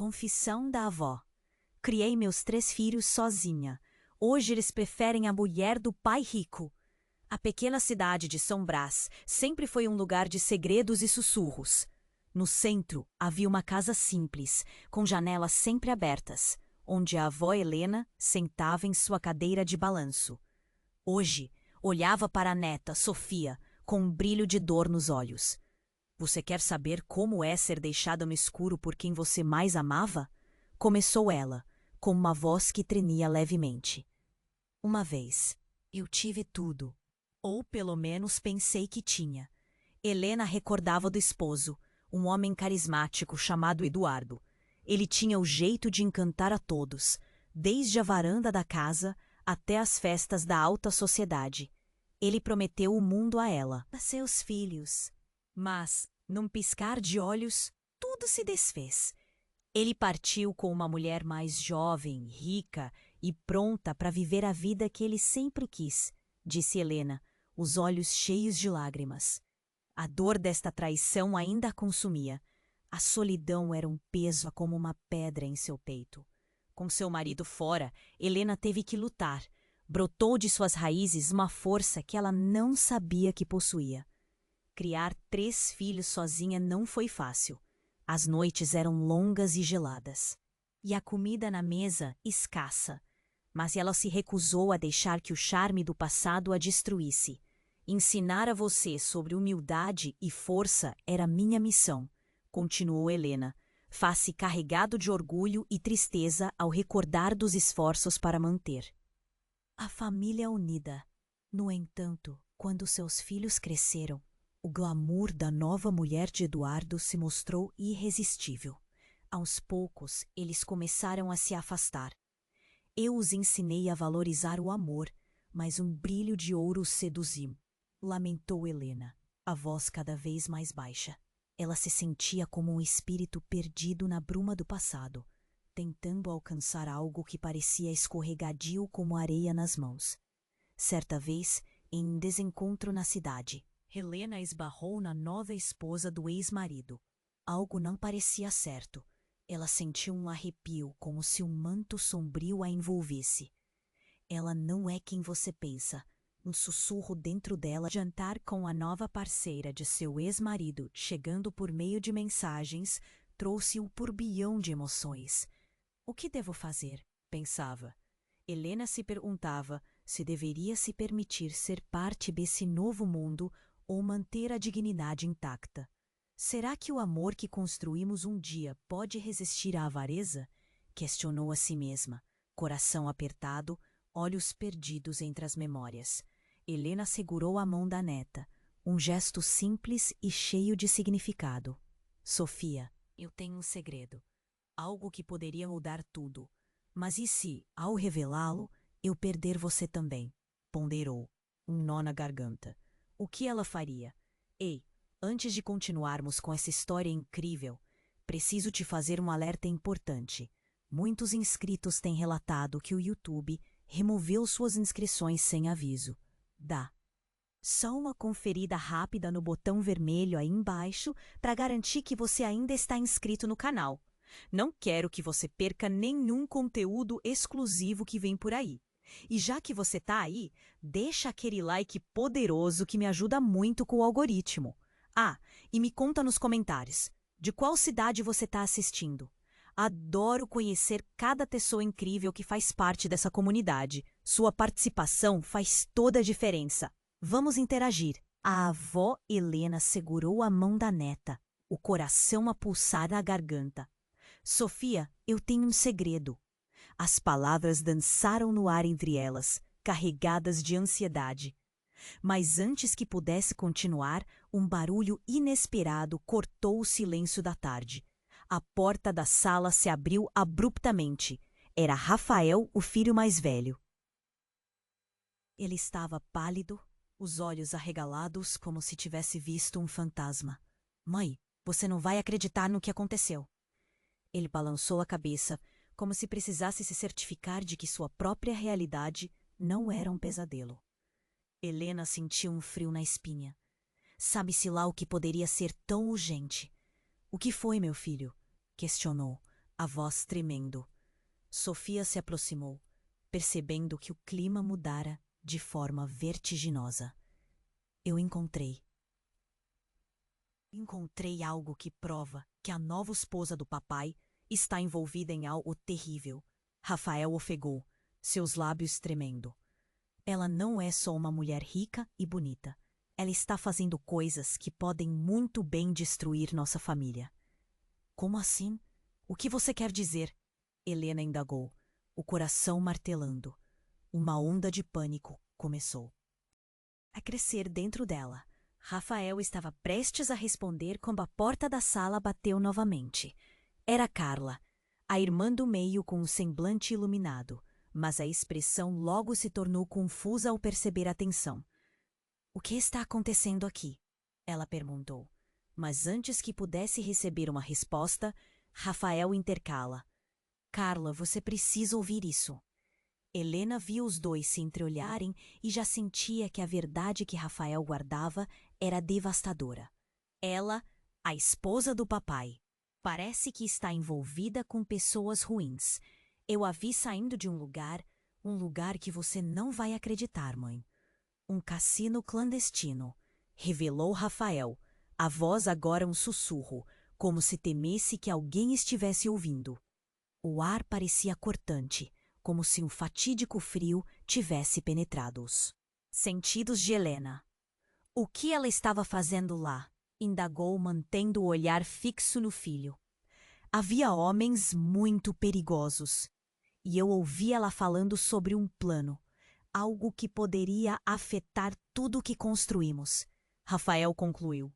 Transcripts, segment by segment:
Confissão da avó. Criei meus 3 filhos sozinha. Hoje eles preferem a mulher do pai rico. A pequena cidade de São Brás sempre foi um lugar de segredos e sussurros. No centro havia uma casa simples, com janelas sempre abertas, onde a avó Helena sentava em sua cadeira de balanço. Hoje, olhava para a neta, Sofia, com um brilho de dor nos olhos. Você quer saber como é ser deixada no escuro por quem você mais amava? Começou ela, com uma voz que tremia levemente. Uma vez, eu tive tudo. Ou pelo menos pensei que tinha. Helena recordava do esposo, um homem carismático chamado Eduardo. Ele tinha o jeito de encantar a todos, desde a varanda da casa até as festas da alta sociedade. Ele prometeu o mundo a ela, a seus filhos. Mas, num piscar de olhos, tudo se desfez. Ele partiu com uma mulher mais jovem, rica e pronta para viver a vida que ele sempre quis, disse Helena, os olhos cheios de lágrimas. A dor desta traição ainda a consumia. A solidão era um peso como uma pedra em seu peito. Com seu marido fora, Helena teve que lutar. Brotou de suas raízes uma força que ela não sabia que possuía. Criar 3 filhos sozinha não foi fácil. As noites eram longas e geladas. E a comida na mesa escassa. Mas ela se recusou a deixar que o charme do passado a destruísse. Ensinar a você sobre humildade e força era minha missão, continuou Helena, face carregado de orgulho e tristeza ao recordar dos esforços para manter. A família unida. No entanto, quando seus filhos cresceram, o glamour da nova mulher de Eduardo se mostrou irresistível. Aos poucos, eles começaram a se afastar. Eu os ensinei a valorizar o amor, mas um brilho de ouro os seduziu. Lamentou Helena, a voz cada vez mais baixa. Ela se sentia como um espírito perdido na bruma do passado, tentando alcançar algo que parecia escorregadio como areia nas mãos. Certa vez, em um desencontro na cidade, Helena esbarrou na nova esposa do ex-marido. Algo não parecia certo. Ela sentiu um arrepio, como se um manto sombrio a envolvesse. Ela não é quem você pensa. Um sussurro dentro dela, jantar com a nova parceira de seu ex-marido, chegando por meio de mensagens, trouxe um turbilhão de emoções. O que devo fazer? Pensava. Helena se perguntava se deveria se permitir ser parte desse novo mundo ou manter a dignidade intacta. Será que o amor que construímos um dia pode resistir à avareza? Questionou a si mesma, coração apertado, olhos perdidos entre as memórias. Helena segurou a mão da neta, um gesto simples e cheio de significado. Sofia, eu tenho um segredo. Algo que poderia mudar tudo. Mas e se, ao revelá-lo, eu perder você também? Ponderou, um nó na garganta. O que ela faria? Ei, antes de continuarmos com essa história incrível, preciso te fazer um alerta importante. Muitos inscritos têm relatado que o YouTube removeu suas inscrições sem aviso. Dá só uma conferida rápida no botão vermelho aí embaixo para garantir que você ainda está inscrito no canal. Não quero que você perca nenhum conteúdo exclusivo que vem por aí. E já que você está aí, deixa aquele like poderoso que me ajuda muito com o algoritmo. Ah, e me conta nos comentários, de qual cidade você está assistindo? Adoro conhecer cada pessoa incrível que faz parte dessa comunidade. Sua participação faz toda a diferença. Vamos interagir. A avó Helena segurou a mão da neta, o coração a pulsar na garganta. Sofia, eu tenho um segredo. As palavras dançaram no ar entre elas, carregadas de ansiedade. Mas antes que pudesse continuar, um barulho inesperado cortou o silêncio da tarde. A porta da sala se abriu abruptamente. Era Rafael, o filho mais velho. Ele estava pálido, os olhos arregalados como se tivesse visto um fantasma. Mãe, você não vai acreditar no que aconteceu. Ele balançou a cabeça, como se precisasse se certificar de que sua própria realidade não era um pesadelo. Helena sentiu um frio na espinha. Sabe-se lá o que poderia ser tão urgente. O que foi, meu filho? Questionou, a voz tremendo. Sofia se aproximou, percebendo que o clima mudara de forma vertiginosa. Eu encontrei algo que prova que a nova esposa do papai está envolvida em algo terrível. Rafael ofegou, seus lábios tremendo. Ela não é só uma mulher rica e bonita. Ela está fazendo coisas que podem muito bem destruir nossa família. Como assim? O que você quer dizer? Helena indagou, o coração martelando. Uma onda de pânico começou a crescer dentro dela. Rafael estava prestes a responder quando a porta da sala bateu novamente. Era Carla, a irmã do meio com o semblante iluminado, mas a expressão logo se tornou confusa ao perceber a tensão. O que está acontecendo aqui? Ela perguntou. Mas antes que pudesse receber uma resposta, Rafael intercala. Carla, você precisa ouvir isso. Helena viu os dois se entreolharem e já sentia que a verdade que Rafael guardava era devastadora. Ela, a esposa do papai, parece que está envolvida com pessoas ruins. Eu a vi saindo de um lugar que você não vai acreditar, mãe. Um cassino clandestino, revelou Rafael, a voz agora um sussurro, como se temesse que alguém estivesse ouvindo. O ar parecia cortante, como se um fatídico frio tivesse penetrado os sentidos de Helena. O que ela estava fazendo lá? Indagou, mantendo o olhar fixo no filho. Havia homens muito perigosos, e eu ouvi ela falando sobre um plano, algo que poderia afetar tudo o que construímos. Rafael concluiu,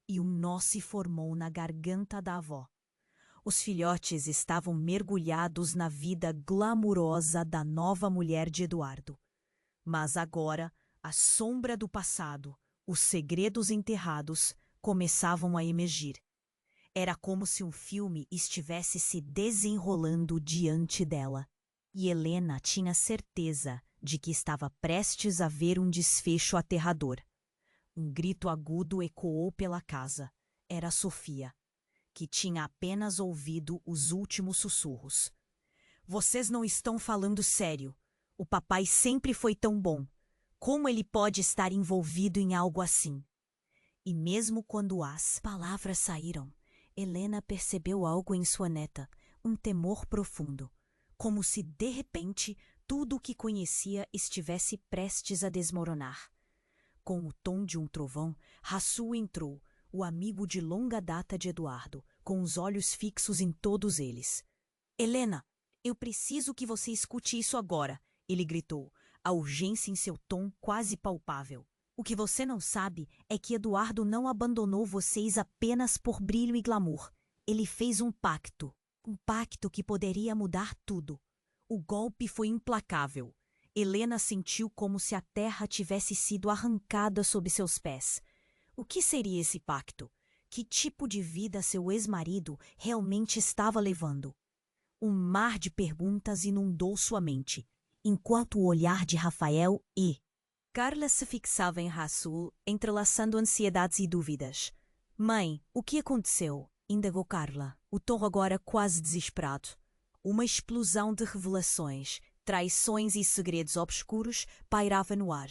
e um nó se formou na garganta da avó. Os filhotes estavam mergulhados na vida glamurosa da nova mulher de Eduardo. Mas agora, a sombra do passado, os segredos enterrados, começavam a emergir. Era como se um filme estivesse se desenrolando diante dela. E Helena tinha certeza de que estava prestes a ver um desfecho aterrador. Um grito agudo ecoou pela casa. Era Sofia, que tinha apenas ouvido os últimos sussurros. Vocês não estão falando sério. O papai sempre foi tão bom. Como ele pode estar envolvido em algo assim? E mesmo quando as palavras saíram, Helena percebeu algo em sua neta, um temor profundo, como se de repente tudo o que conhecia estivesse prestes a desmoronar. Com o tom de um trovão, Rassul entrou, o amigo de longa data de Eduardo, com os olhos fixos em todos eles. Helena, eu preciso que você escute isso agora, ele gritou, a urgência em seu tom quase palpável. O que você não sabe é que Eduardo não abandonou vocês apenas por brilho e glamour. Ele fez um pacto que poderia mudar tudo. O golpe foi implacável. Helena sentiu como se a terra tivesse sido arrancada sob seus pés. O que seria esse pacto? Que tipo de vida seu ex-marido realmente estava levando? Um mar de perguntas inundou sua mente, enquanto o olhar de Rafael e Carla se fixava em Rassul, entrelaçando ansiedades e dúvidas. Mãe, o que aconteceu? Indagou Carla, o tom agora quase desesperado. Uma explosão de revelações, traições e segredos obscuros pairava no ar,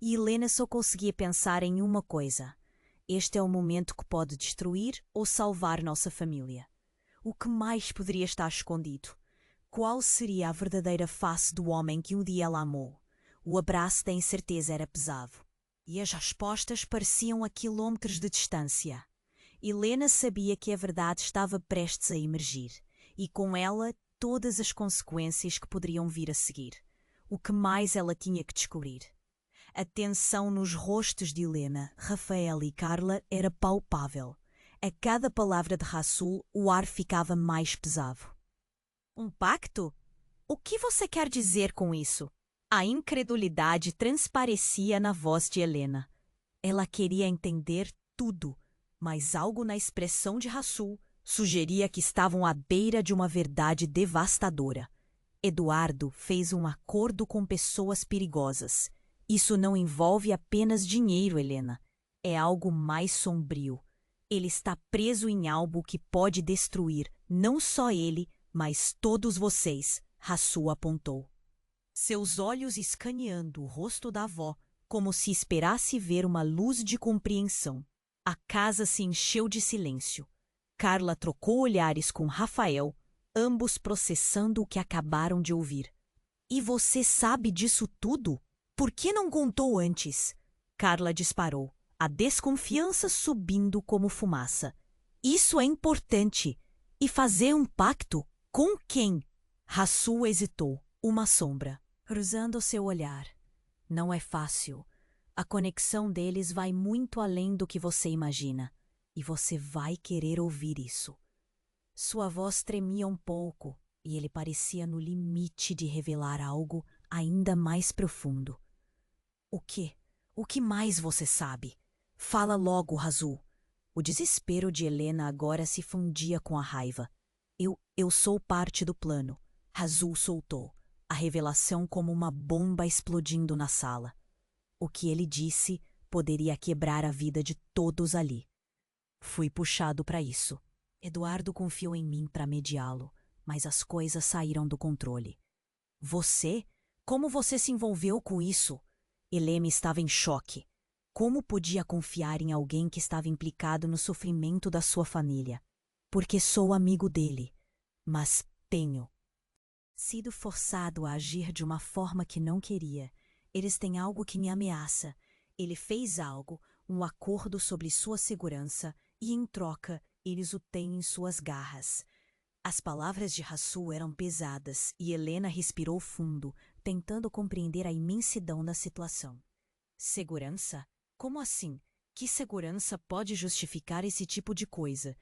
e Helena só conseguia pensar em uma coisa. Este é o momento que pode destruir ou salvar nossa família. O que mais poderia estar escondido? Qual seria a verdadeira face do homem que um dia ela amou? O abraço da incerteza era pesado, e as respostas pareciam a quilômetros de distância. Helena sabia que a verdade estava prestes a emergir, e com ela todas as consequências que poderiam vir a seguir. O que mais ela tinha que descobrir? A tensão nos rostos de Helena, Rafael e Carla era palpável. A cada palavra de Rassul, o ar ficava mais pesado. Um pacto? O que você quer dizer com isso? A incredulidade transparecia na voz de Helena. Ela queria entender tudo, mas algo na expressão de Rassul sugeria que estavam à beira de uma verdade devastadora. Eduardo fez um acordo com pessoas perigosas. Isso não envolve apenas dinheiro, Helena. É algo mais sombrio. Ele está preso em algo que pode destruir não só ele, Mas todos vocês, Hassu apontou. Seus olhos escaneando o rosto da avó, como se esperasse ver uma luz de compreensão. A casa se encheu de silêncio. Carla trocou olhares com Rafael, ambos processando o que acabaram de ouvir. E você sabe disso tudo? Por que não contou antes? Carla disparou, a desconfiança subindo como fumaça. Isso é importante. E fazer um pacto? Com quem? Hassu hesitou, uma sombra, cruzando seu olhar. Não é fácil. A conexão deles vai muito além do que você imagina. E você vai querer ouvir isso. Sua voz tremia um pouco, e ele parecia no limite de revelar algo ainda mais profundo. O quê? O que mais você sabe? Fala logo, Hassu. O desespero de Helena agora se fundia com a raiva. Eu sou parte do plano. Hassu soltou, a revelação como uma bomba explodindo na sala. O que ele disse poderia quebrar a vida de todos ali. Fui puxado para isso. Eduardo confiou em mim para mediá-lo, mas as coisas saíram do controle. Você? Como você se envolveu com isso? Helena estava em choque. Como podia confiar em alguém que estava implicado no sofrimento da sua família? Porque sou amigo dele, mas tenho sido forçado a agir de uma forma que não queria. Eles têm algo que me ameaça. Ele fez algo, um acordo sobre sua segurança, e em troca, eles o têm em suas garras. As palavras de Hassu eram pesadas e Helena respirou fundo, tentando compreender a imensidão da situação. Segurança? Como assim? Que segurança pode justificar esse tipo de coisa?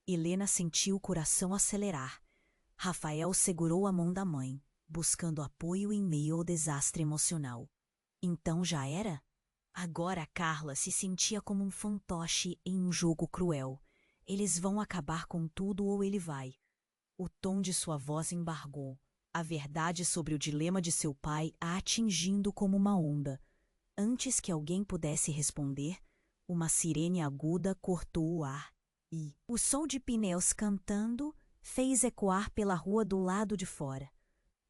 Helena sentiu o coração acelerar. Rafael segurou a mão da mãe, buscando apoio em meio ao desastre emocional. Então já era? Agora Carla se sentia como um fantoche em um jogo cruel. Eles vão acabar com tudo ou ele vai. O tom de sua voz embargou, a verdade sobre o dilema de seu pai a atingindo como uma onda. Antes que alguém pudesse responder, uma sirene aguda cortou o ar e o som de pneus cantando fez ecoar pela rua do lado de fora.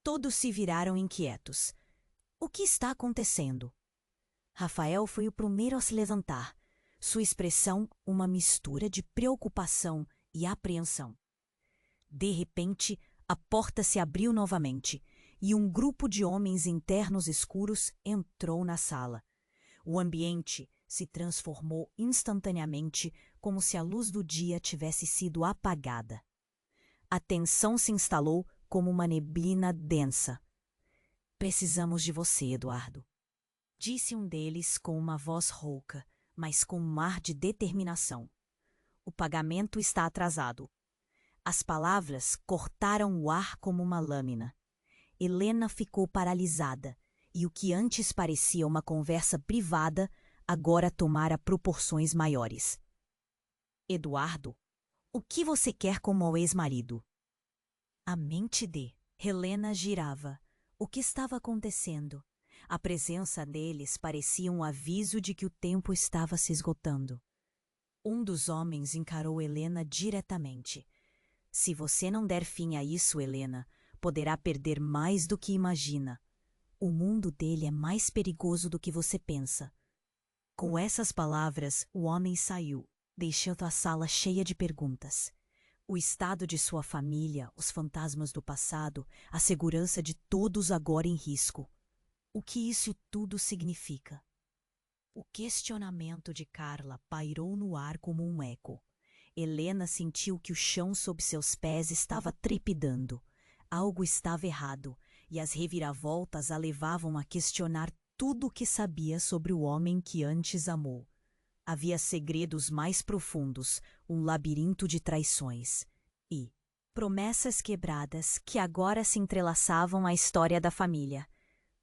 Todos se viraram inquietos. O que está acontecendo? Rafael foi o primeiro a se levantar, sua expressão uma mistura de preocupação e apreensão. De repente, a porta se abriu novamente e um grupo de homens em ternos escuros entrou na sala. O ambiente se transformou instantaneamente, como se a luz do dia tivesse sido apagada. A tensão se instalou como uma neblina densa. Precisamos de você, Eduardo, disse um deles com uma voz rouca, mas com um ar de determinação. O pagamento está atrasado. As palavras cortaram o ar como uma lâmina. Helena ficou paralisada, e o que antes parecia uma conversa privada, agora tomara proporções maiores. Eduardo, o que você quer como ao ex-marido? A mente de Helena girava. O que estava acontecendo? A presença deles parecia um aviso de que o tempo estava se esgotando. Um dos homens encarou Helena diretamente. Se você não der fim a isso, Helena, poderá perder mais do que imagina. O mundo dele é mais perigoso do que você pensa. Com essas palavras, o homem saiu, deixando a sala cheia de perguntas. O estado de sua família, os fantasmas do passado, a segurança de todos agora em risco. O que isso tudo significa? O questionamento de Carla pairou no ar como um eco. Helena sentiu que o chão sob seus pés estava trepidando. Algo estava errado, e as reviravoltas a levavam a questionar tudo o que sabia sobre o homem que antes amou. Havia segredos mais profundos, um labirinto de traições e promessas quebradas que agora se entrelaçavam à história da família.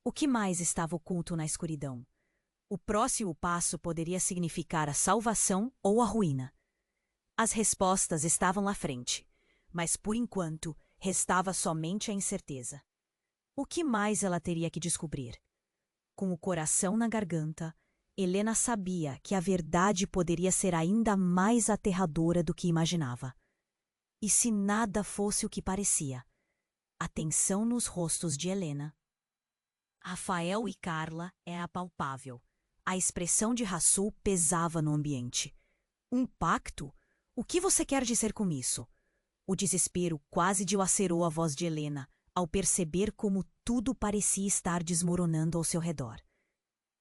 O que mais estava oculto na escuridão? O próximo passo poderia significar a salvação ou a ruína. As respostas estavam à frente, mas por enquanto restava somente a incerteza. O que mais ela teria que descobrir? Com o coração na garganta, Helena sabia que a verdade poderia ser ainda mais aterradora do que imaginava. E se nada fosse o que parecia? A tensão nos rostos de Helena, Rafael e Carla é apalpável. A expressão de Hassul pesava no ambiente. Um pacto? O que você quer dizer com isso? O desespero quase dilacerou a voz de Helena ao perceber como tudo parecia estar desmoronando ao seu redor.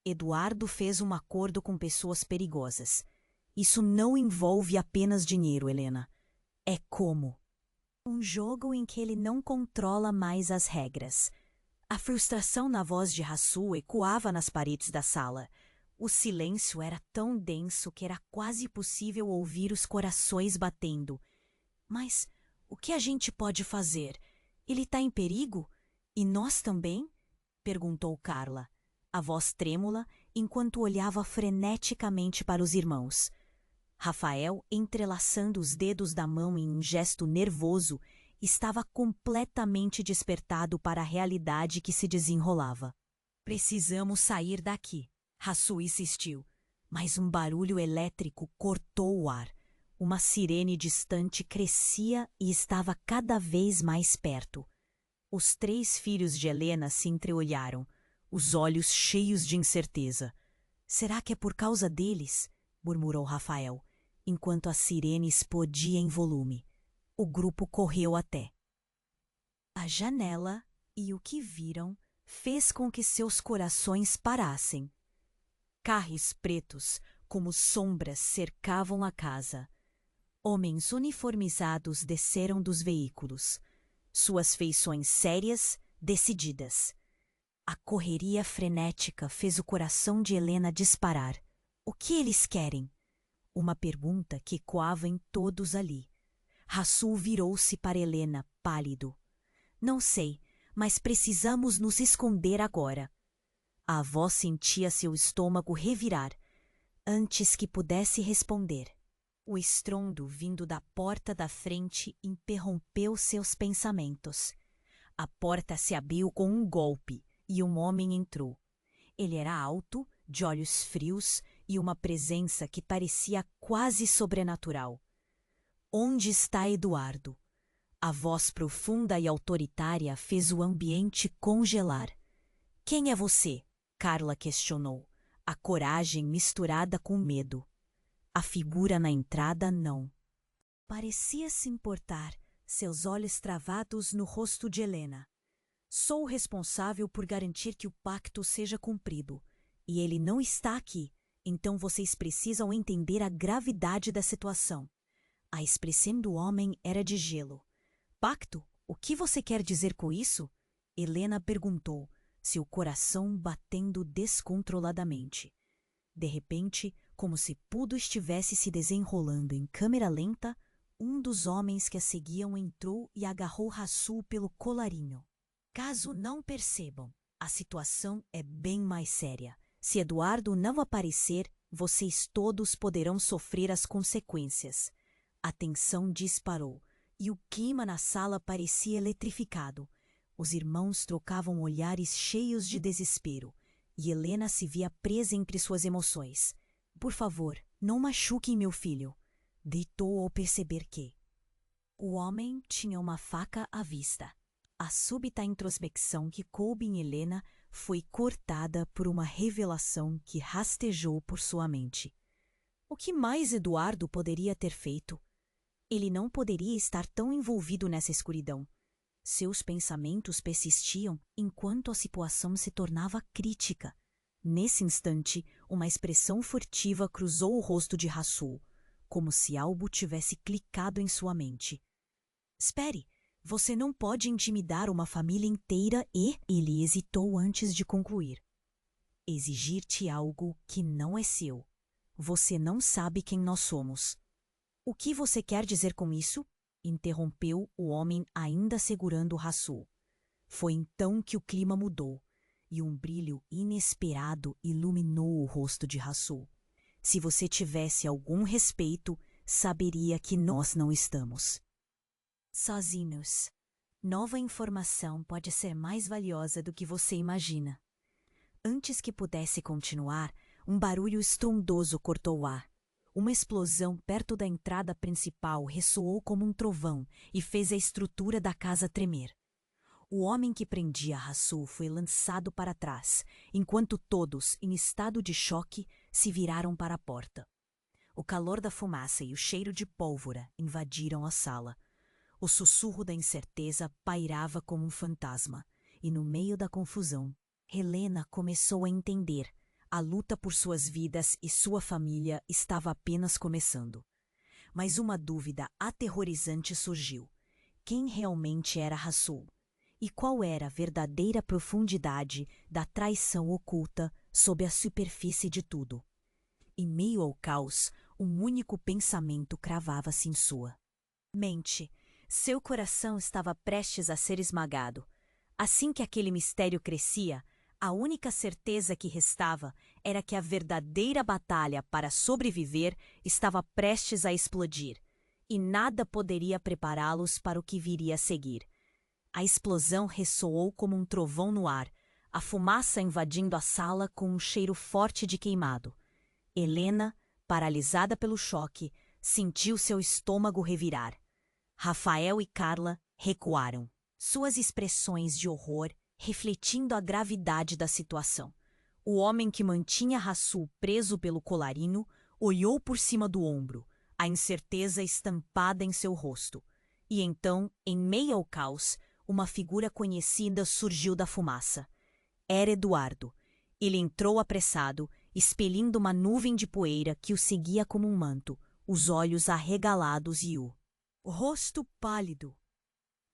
Eduardo fez um acordo com pessoas perigosas. Isso não envolve apenas dinheiro, Helena. É como um jogo em que ele não controla mais as regras. A frustração na voz de Hassul ecoava nas paredes da sala. O silêncio era tão denso que era quase possível ouvir os corações batendo. Mas o que a gente pode fazer? Ele está em perigo? E nós também? Perguntou Carla, a voz trêmula, enquanto olhava freneticamente para os irmãos. Rafael, entrelaçando os dedos da mão em um gesto nervoso, estava completamente despertado para a realidade que se desenrolava. Precisamos sair daqui, Hassul insistiu, mas um barulho elétrico cortou o ar. Uma sirene distante crescia e estava cada vez mais perto. Os 3 filhos de Helena se entreolharam, os olhos cheios de incerteza. Será que é por causa deles? Murmurou Rafael, enquanto a sirene explodia em volume. O grupo correu até a janela e o que viram fez com que seus corações parassem. Carros pretos, como sombras, cercavam a casa. Homens uniformizados desceram dos veículos, suas feições sérias, decididas. A correria frenética fez o coração de Helena disparar. O que eles querem? Uma pergunta que ecoava em todos ali. Hassul virou-se para Helena, pálido. Não sei, mas precisamos nos esconder agora. A avó sentia seu estômago revirar, antes que pudesse responder. O estrondo vindo da porta da frente interrompeu seus pensamentos. A porta se abriu com um golpe e um homem entrou. Ele era alto, de olhos frios e uma presença que parecia quase sobrenatural. Onde está Eduardo? A voz profunda e autoritária fez o ambiente congelar. Quem é você? Carla questionou, a coragem misturada com medo. A figura na entrada não. Parecia se importar, seus olhos travados no rosto de Helena. Sou o responsável por garantir que o pacto seja cumprido. E ele não está aqui, então vocês precisam entender a gravidade da situação. A expressão do homem era de gelo. Pacto? O que você quer dizer com isso? Helena perguntou, seu coração batendo descontroladamente. De repente, como se tudo estivesse se desenrolando em câmera lenta, um dos homens que a seguiam entrou e agarrou Hassul pelo colarinho. Caso não percebam, a situação é bem mais séria. Se Eduardo não aparecer, vocês todos poderão sofrer as consequências. A tensão disparou e o clima na sala parecia eletrificado. Os irmãos trocavam olhares cheios de desespero e Helena se via presa entre suas emoções. Por favor, não machuquem meu filho, gritou ao perceber que o homem tinha uma faca à vista. A súbita introspecção que coube em Helena foi cortada por uma revelação que rastejou por sua mente. O que mais Eduardo poderia ter feito? Ele não poderia estar tão envolvido nessa escuridão. Seus pensamentos persistiam enquanto a situação se tornava crítica. Nesse instante, uma expressão furtiva cruzou o rosto de Hassul, como se algo tivesse clicado em sua mente. Espere, você não pode intimidar uma família inteira e... Ele hesitou antes de concluir. Exigir-te algo que não é seu. Você não sabe quem nós somos. O que você quer dizer com isso? Interrompeu o homem ainda segurando Hassul. Foi então que o clima mudou e um brilho inesperado iluminou o rosto de Hassul. Se você tivesse algum respeito, saberia que nós não estamos sozinhos. Nova informação pode ser mais valiosa do que você imagina. Antes que pudesse continuar, um barulho estrondoso cortou o ar. Uma explosão perto da entrada principal ressoou como um trovão e fez a estrutura da casa tremer. O homem que prendia Hassul foi lançado para trás, enquanto todos, em estado de choque, se viraram para a porta. O calor da fumaça e o cheiro de pólvora invadiram a sala. O sussurro da incerteza pairava como um fantasma, e no meio da confusão, Helena começou a entender. A luta por suas vidas e sua família estava apenas começando. Mas uma dúvida aterrorizante surgiu. Quem realmente era Hassul? E qual era a verdadeira profundidade da traição oculta sob a superfície de tudo? Em meio ao caos, um único pensamento cravava-se em sua mente. Seu coração estava prestes a ser esmagado. Assim que aquele mistério crescia, a única certeza que restava era que a verdadeira batalha para sobreviver estava prestes a explodir, e nada poderia prepará-los para o que viria a seguir. A explosão ressoou como um trovão no ar, a fumaça invadindo a sala com um cheiro forte de queimado. Helena, paralisada pelo choque, sentiu seu estômago revirar. Rafael e Carla recuaram, suas expressões de horror refletindo a gravidade da situação. O homem que mantinha Hassul preso pelo colarinho olhou por cima do ombro, a incerteza estampada em seu rosto. E então, em meio ao caos, uma figura conhecida surgiu da fumaça. Era Eduardo. Ele entrou apressado, expelindo uma nuvem de poeira que o seguia como um manto, os olhos arregalados e o rosto pálido.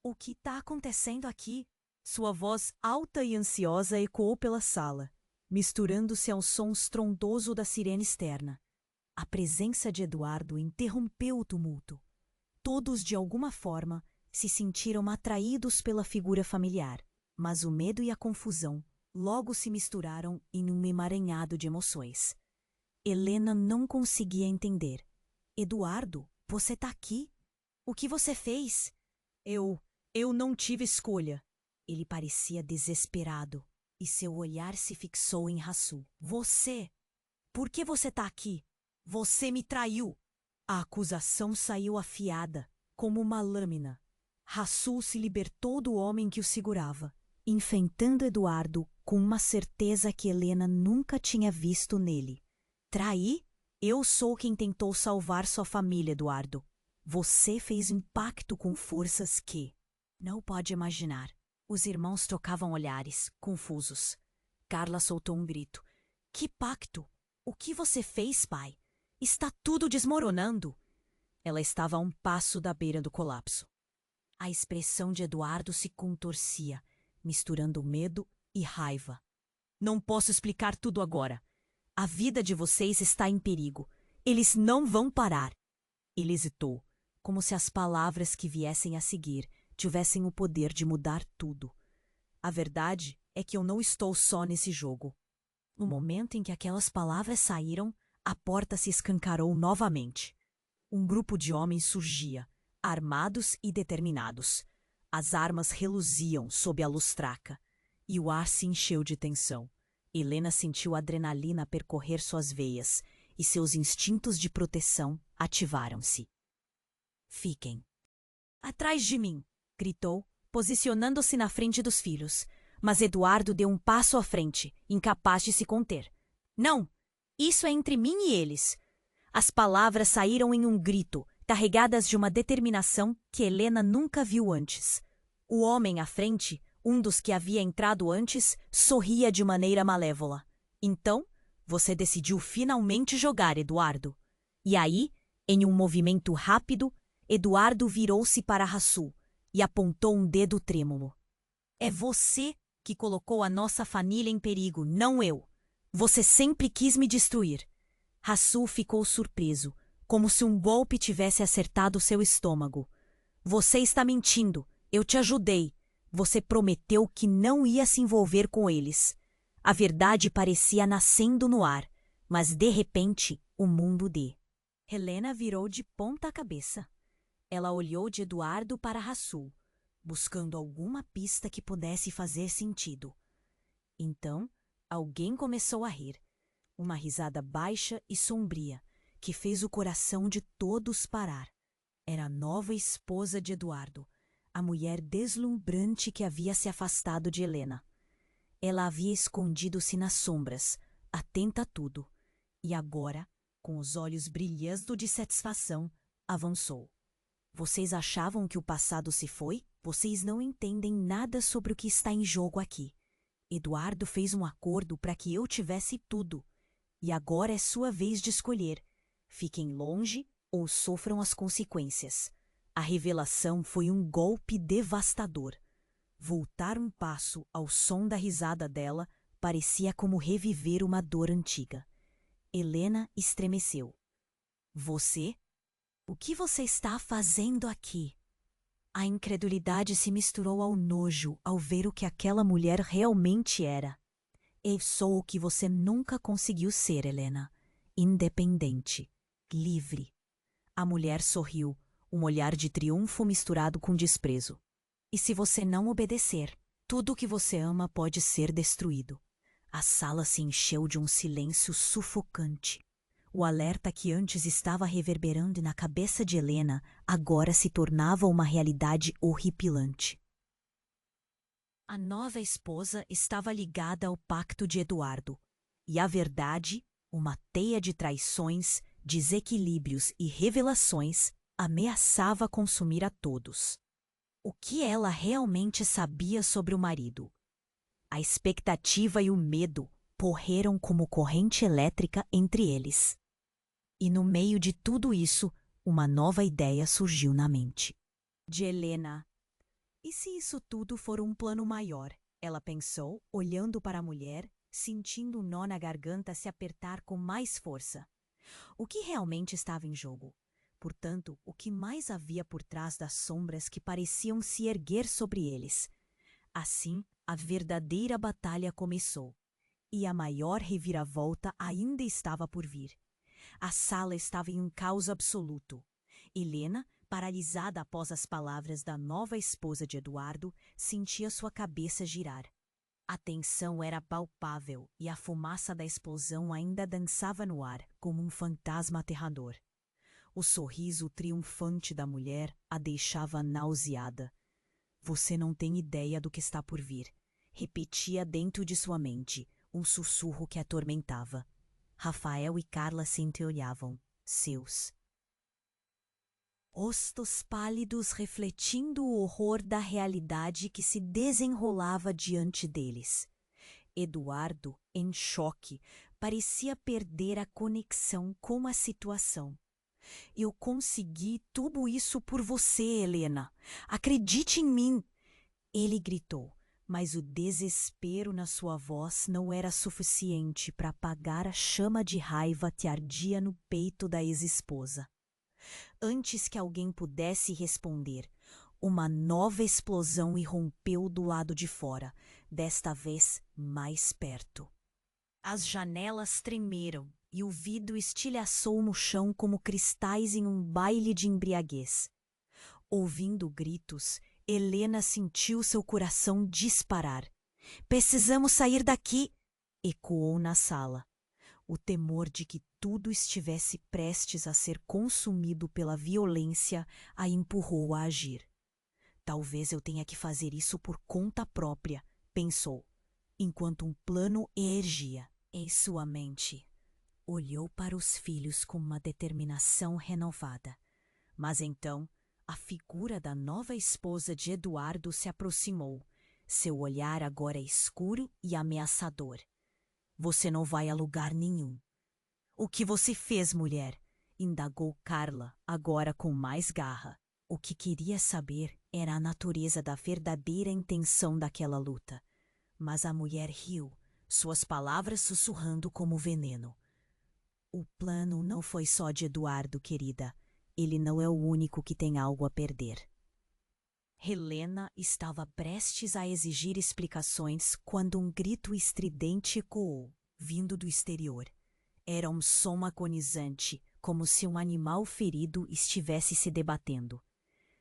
O que está acontecendo aqui? Sua voz alta e ansiosa ecoou pela sala, misturando-se ao som estrondoso da sirene externa. A presença de Eduardo interrompeu o tumulto. Todos, de alguma forma, se sentiram atraídos pela figura familiar, mas o medo e a confusão logo se misturaram em um emaranhado de emoções. Helena não conseguia entender. Eduardo, você está aqui? O que você fez? Eu não tive escolha. Ele parecia desesperado, e seu olhar se fixou em Hassul. Você? Por que você está aqui? Você me traiu! A acusação saiu afiada, como uma lâmina. Hassul se libertou do homem que o segurava, enfrentando Eduardo com uma certeza que Helena nunca tinha visto nele. Traí? Eu sou quem tentou salvar sua família, Eduardo. Você fez um pacto com forças que não pode imaginar. Os irmãos trocavam olhares, confusos. Carla soltou um grito. Que pacto? O que você fez, pai? Está tudo desmoronando. Ela estava a um passo da beira do colapso. A expressão de Eduardo se contorcia, misturando medo e raiva. Não posso explicar tudo agora. A vida de vocês está em perigo. Eles não vão parar. Ele hesitou, como se as palavras que viessem a seguir tivessem o poder de mudar tudo. A verdade é que eu não estou só nesse jogo. No momento em que aquelas palavras saíram, a porta se escancarou novamente. Um grupo de homens surgia, armados e determinados. As armas reluziam sob a luz fraca, e o ar se encheu de tensão. Helena sentiu a adrenalina percorrer suas veias, e seus instintos de proteção ativaram-se. Fiquem. Atrás de mim! Gritou, posicionando-se na frente dos filhos. Mas Eduardo deu um passo à frente, incapaz de se conter. Não! Isso é entre mim e eles! As palavras saíram em um grito, carregadas de uma determinação que Helena nunca viu antes. O homem à frente, um dos que havia entrado antes, sorria de maneira malévola. Então, você decidiu finalmente jogar, Eduardo. E aí, em um movimento rápido, Eduardo virou-se para Hassul e apontou um dedo trêmulo. É você que colocou a nossa família em perigo, não eu. Você sempre quis me destruir. Hassul ficou surpreso, como se um golpe tivesse acertado seu estômago. Você está mentindo. Eu te ajudei. Você prometeu que não ia se envolver com eles. A verdade parecia nascendo no ar, mas de repente o mundo Helena virou de ponta cabeça. Ela olhou de Eduardo para Hassul, buscando alguma pista que pudesse fazer sentido. Então, alguém começou a rir. Uma risada baixa e sombria, que fez o coração de todos parar. Era a nova esposa de Eduardo, a mulher deslumbrante que havia se afastado de Helena. Ela havia escondido-se nas sombras, atenta a tudo, e agora, com os olhos brilhando de satisfação, avançou. Vocês achavam que o passado se foi? Vocês não entendem nada sobre o que está em jogo aqui. Eduardo fez um acordo para que eu tivesse tudo. E agora é sua vez de escolher. Fiquem longe ou sofram as consequências. A revelação foi um golpe devastador. Voltar um passo ao som da risada dela parecia como reviver uma dor antiga. Helena estremeceu. Você? O que você está fazendo aqui? A incredulidade se misturou ao nojo ao ver o que aquela mulher realmente era. Eu sou o que você nunca conseguiu ser, Helena. Independente. Livre. A mulher sorriu, um olhar de triunfo misturado com desprezo. E se você não obedecer, tudo o que você ama pode ser destruído. A sala se encheu de um silêncio sufocante. O alerta que antes estava reverberando na cabeça de Helena agora se tornava uma realidade horripilante. A nova esposa estava ligada ao pacto de Eduardo, e a verdade, uma teia de traições, desequilíbrios e revelações, ameaçava consumir a todos. O que ela realmente sabia sobre o marido? A expectativa e o medo correram como corrente elétrica entre eles. E no meio de tudo isso, uma nova ideia surgiu na mente de Helena. E se isso tudo for um plano maior? Ela pensou, olhando para a mulher, sentindo um nó na garganta se apertar com mais força. O que realmente estava em jogo? Portanto, o que mais havia por trás das sombras que pareciam se erguer sobre eles? Assim, a verdadeira batalha começou. E a maior reviravolta ainda estava por vir. A sala estava em um caos absoluto. Helena, paralisada após as palavras da nova esposa de Eduardo, sentia sua cabeça girar. A tensão era palpável e a fumaça da explosão ainda dançava no ar como um fantasma aterrador. O sorriso triunfante da mulher a deixava nauseada. Você não tem ideia do que está por vir, repetia dentro de sua mente, um sussurro que a atormentava. Rafael e Carla se entreolhavam, seus rostos pálidos refletindo o horror da realidade que se desenrolava diante deles. Eduardo, em choque, parecia perder a conexão com a situação. Eu consegui tudo isso por você, Helena. Acredite em mim! Ele gritou, mas o desespero na sua voz não era suficiente para apagar a chama de raiva que ardia no peito da ex-esposa. Antes que alguém pudesse responder, uma nova explosão irrompeu do lado de fora, desta vez mais perto. As janelas tremeram e o vidro estilhaçou no chão como cristais em um baile de embriaguez. Ouvindo gritos, Helena sentiu seu coração disparar. "Precisamos sair daqui!" ecoou na sala. O temor de que tudo estivesse prestes a ser consumido pela violência a empurrou a agir. Talvez eu tenha que fazer isso por conta própria, pensou, enquanto um plano ergia em sua mente. Olhou para os filhos com uma determinação renovada. Mas então, a figura da nova esposa de Eduardo se aproximou, seu olhar agora escuro e ameaçador. "Você não vai a lugar nenhum." "O que você fez, mulher?" indagou Carla, agora com mais garra. O que queria saber era a natureza da verdadeira intenção daquela luta. Mas a mulher riu, suas palavras sussurrando como veneno. "O plano não foi só de Eduardo, querida. Ele não é o único que tem algo a perder." Helena estava prestes a exigir explicações quando um grito estridente ecoou, vindo do exterior. Era um som agonizante, como se um animal ferido estivesse se debatendo.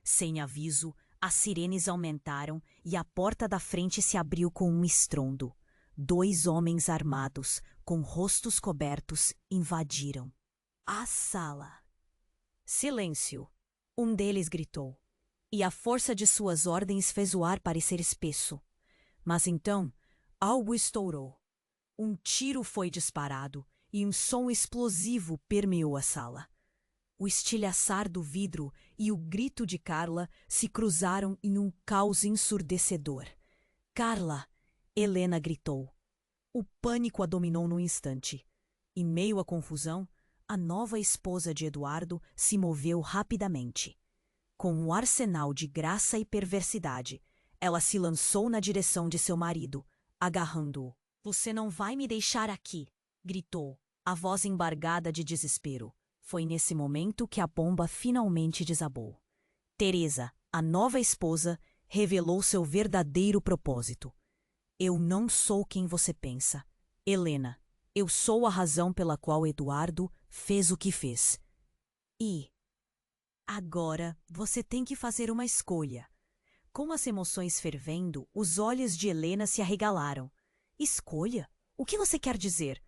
Sem aviso, as sirenes aumentaram e a porta da frente se abriu com um estrondo. 2 homens armados, com rostos cobertos, invadiram. A sala. Silêncio. Um deles gritou, e a força de suas ordens fez o ar parecer espesso. Mas então, algo estourou. Um tiro foi disparado e um som explosivo permeou a sala. O estilhaçar do vidro e o grito de Carla se cruzaram em um caos ensurdecedor. Carla! Helena gritou. O pânico a dominou num instante. Em meio à confusão, a nova esposa de Eduardo se moveu rapidamente. Com um arsenal de graça e perversidade, ela se lançou na direção de seu marido, agarrando-o. Você não vai me deixar aqui! Gritou, a voz embargada de desespero. Foi nesse momento que a bomba finalmente desabou. Teresa, a nova esposa, revelou seu verdadeiro propósito. Eu não sou quem você pensa. Helena, eu sou a razão pela qual Eduardo fez o que fez. E agora você tem que fazer uma escolha. Com as emoções fervendo, os olhos de Helena se arregalaram. Escolha? O que você quer dizer?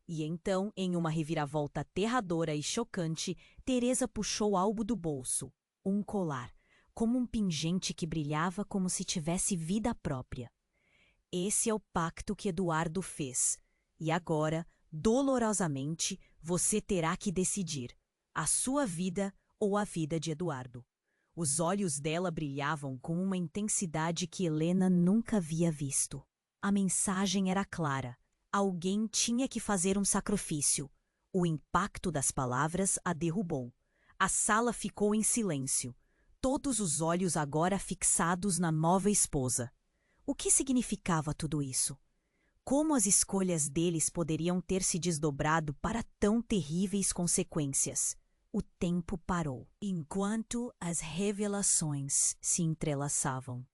E então, em uma reviravolta aterradora e chocante, Teresa puxou algo do bolso. Um colar, como um pingente que brilhava como se tivesse vida própria. Esse é o pacto que Eduardo fez. E agora, dolorosamente, você terá que decidir: a sua vida ou a vida de Eduardo. Os olhos dela brilhavam com uma intensidade que Helena nunca havia visto. A mensagem era clara. Alguém tinha que fazer um sacrifício. O impacto das palavras a derrubou. A sala ficou em silêncio. Todos os olhos agora fixados na nova esposa. O que significava tudo isso? Como as escolhas deles poderiam ter se desdobrado para tão terríveis consequências? O tempo parou, enquanto as revelações se entrelaçavam.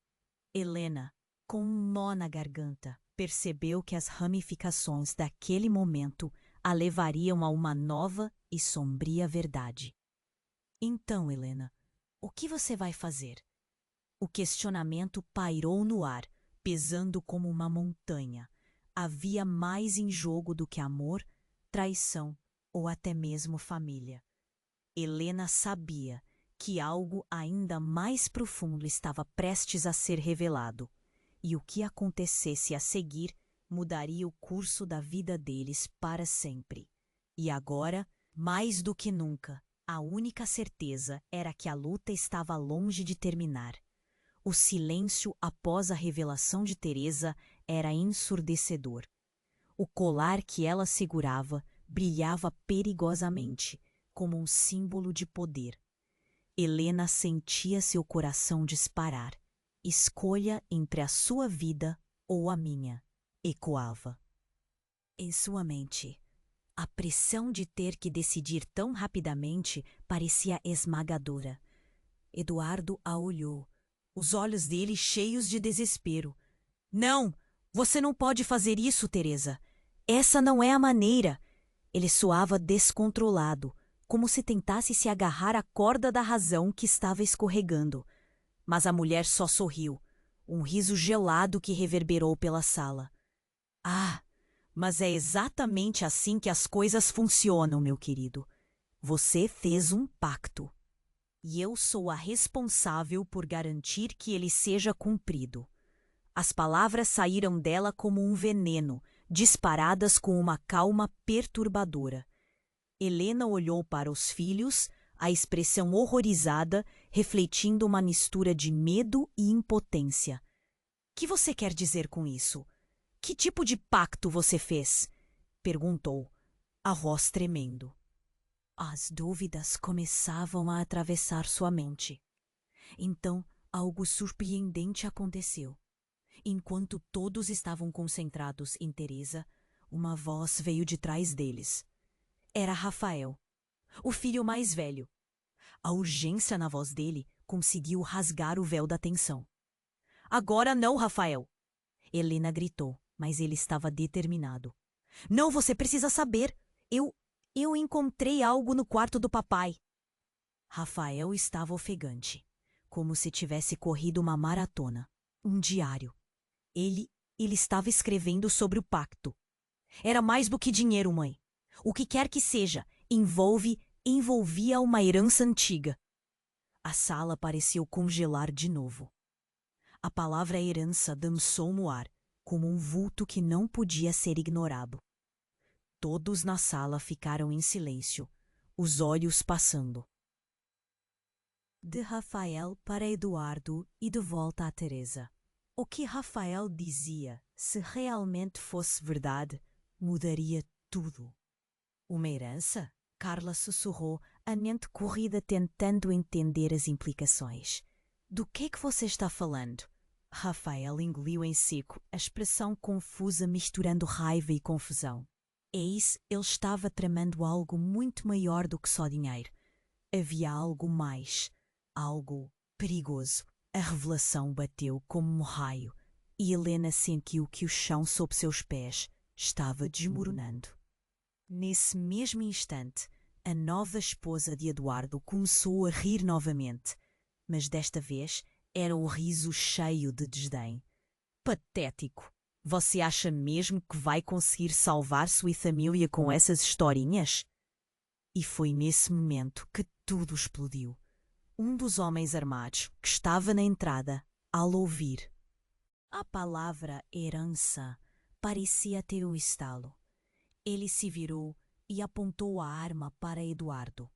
Helena, com um nó na garganta, percebeu que as ramificações daquele momento a levariam a uma nova e sombria verdade. Então, Helena, o que você vai fazer? O questionamento pairou no ar, pesando como uma montanha. Havia mais em jogo do que amor, traição ou até mesmo família. Helena sabia que algo ainda mais profundo estava prestes a ser revelado, e o que acontecesse a seguir mudaria o curso da vida deles para sempre. E agora, mais do que nunca, a única certeza era que a luta estava longe de terminar. O silêncio após a revelação de Teresa era ensurdecedor. O colar que ela segurava brilhava perigosamente, como um símbolo de poder. Helena sentia seu coração disparar. Escolha entre a sua vida ou a minha, ecoava. Em sua mente, a pressão de ter que decidir tão rapidamente parecia esmagadora. Eduardo a olhou, os olhos dele cheios de desespero. Não! Você não pode fazer isso, Teresa. Essa não é a maneira. Ele soava descontrolado, como se tentasse se agarrar à corda da razão que estava escorregando. Mas a mulher só sorriu, um riso gelado que reverberou pela sala. Ah, mas é exatamente assim que as coisas funcionam, meu querido. Você fez um pacto. E eu sou a responsável por garantir que ele seja cumprido. As palavras saíram dela como um veneno, disparadas com uma calma perturbadora. Helena olhou para os filhos, a expressão horrorizada, refletindo uma mistura de medo e impotência. Que você quer dizer com isso? Que tipo de pacto você fez? Perguntou, a voz tremendo. As dúvidas começavam a atravessar sua mente. Então, algo surpreendente aconteceu. Enquanto todos estavam concentrados em Teresa, uma voz veio de trás deles. Era Rafael, o filho mais velho. A urgência na voz dele conseguiu rasgar o véu da tensão. Agora não, Rafael! Helena gritou, mas ele estava determinado. Não, você precisa saber. Eu encontrei algo no quarto do papai. Rafael estava ofegante, como se tivesse corrido uma maratona. Um diário. Ele estava escrevendo sobre o pacto. Era mais do que dinheiro, mãe. O que quer que seja, envolvia uma herança antiga. A sala pareceu congelar de novo. A palavra herança dançou no ar, como um vulto que não podia ser ignorado. Todos na sala ficaram em silêncio, os olhos passando. De Rafael para Eduardo e de volta a Teresa. O que Rafael dizia, se realmente fosse verdade, mudaria tudo. Uma herança? Carla sussurrou, a mente corrida tentando entender as implicações. Do que você está falando? Rafael engoliu em seco, a expressão confusa misturando raiva e confusão. Eis, ele estava tramando algo muito maior do que só dinheiro. Havia algo mais, algo perigoso. A revelação bateu como um raio e Helena sentiu que o chão sob seus pés estava desmoronando. Nesse mesmo instante, a nova esposa de Eduardo começou a rir novamente, mas desta vez era o riso cheio de desdém. Patético! Você acha mesmo que vai conseguir salvar sua família com essas historinhas? E foi nesse momento que tudo explodiu. Um dos homens armados, que estava na entrada, ao ouvir a palavra herança, parecia ter um estalo. Ele se virou e apontou a arma para Eduardo.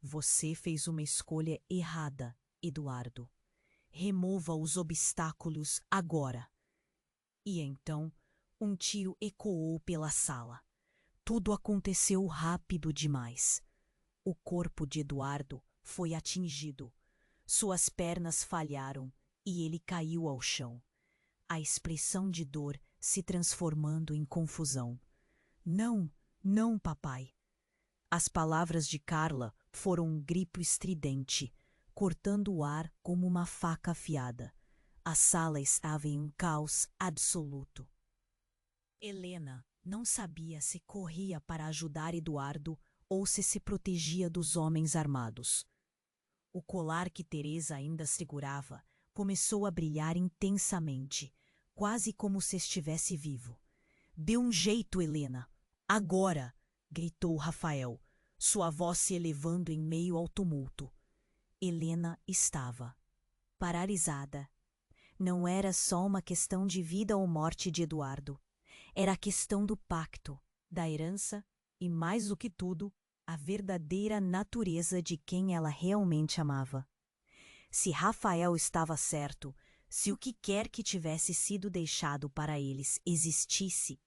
Você fez uma escolha errada, Eduardo. Remova os obstáculos agora. E então, um tiro ecoou pela sala. Tudo aconteceu rápido demais. O corpo de Eduardo foi atingido. Suas pernas falharam e ele caiu ao chão. A expressão de dor se transformando em confusão. Não, não, papai. As palavras de Carla foram um grito estridente, cortando o ar como uma faca afiada. A sala estava em um caos absoluto. Helena não sabia se corria para ajudar Eduardo ou se protegia dos homens armados. O colar que Teresa ainda segurava começou a brilhar intensamente, quase como se estivesse vivo. Dê um jeito, Helena. Agora! Gritou Rafael, sua voz se elevando em meio ao tumulto. Helena estava paralisada. Não era só uma questão de vida ou morte de Eduardo. Era a questão do pacto, da herança e, mais do que tudo, a verdadeira natureza de quem ela realmente amava. Se Rafael estava certo, se o que quer que tivesse sido deixado para eles existisse,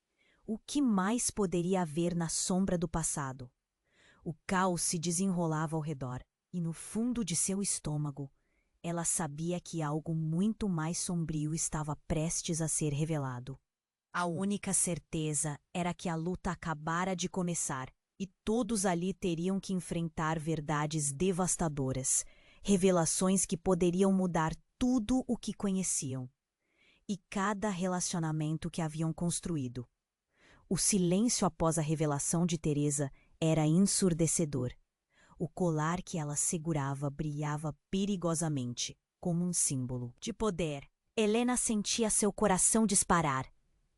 o que mais poderia haver na sombra do passado? O caos se desenrolava ao redor, e no fundo de seu estômago, ela sabia que algo muito mais sombrio estava prestes a ser revelado. A única certeza era que a luta acabara de começar, e todos ali teriam que enfrentar verdades devastadoras, revelações que poderiam mudar tudo o que conheciam, e cada relacionamento que haviam construído. O silêncio após a revelação de Teresa era ensurdecedor. O colar que ela segurava brilhava perigosamente, como um símbolo de poder. Helena sentia seu coração disparar.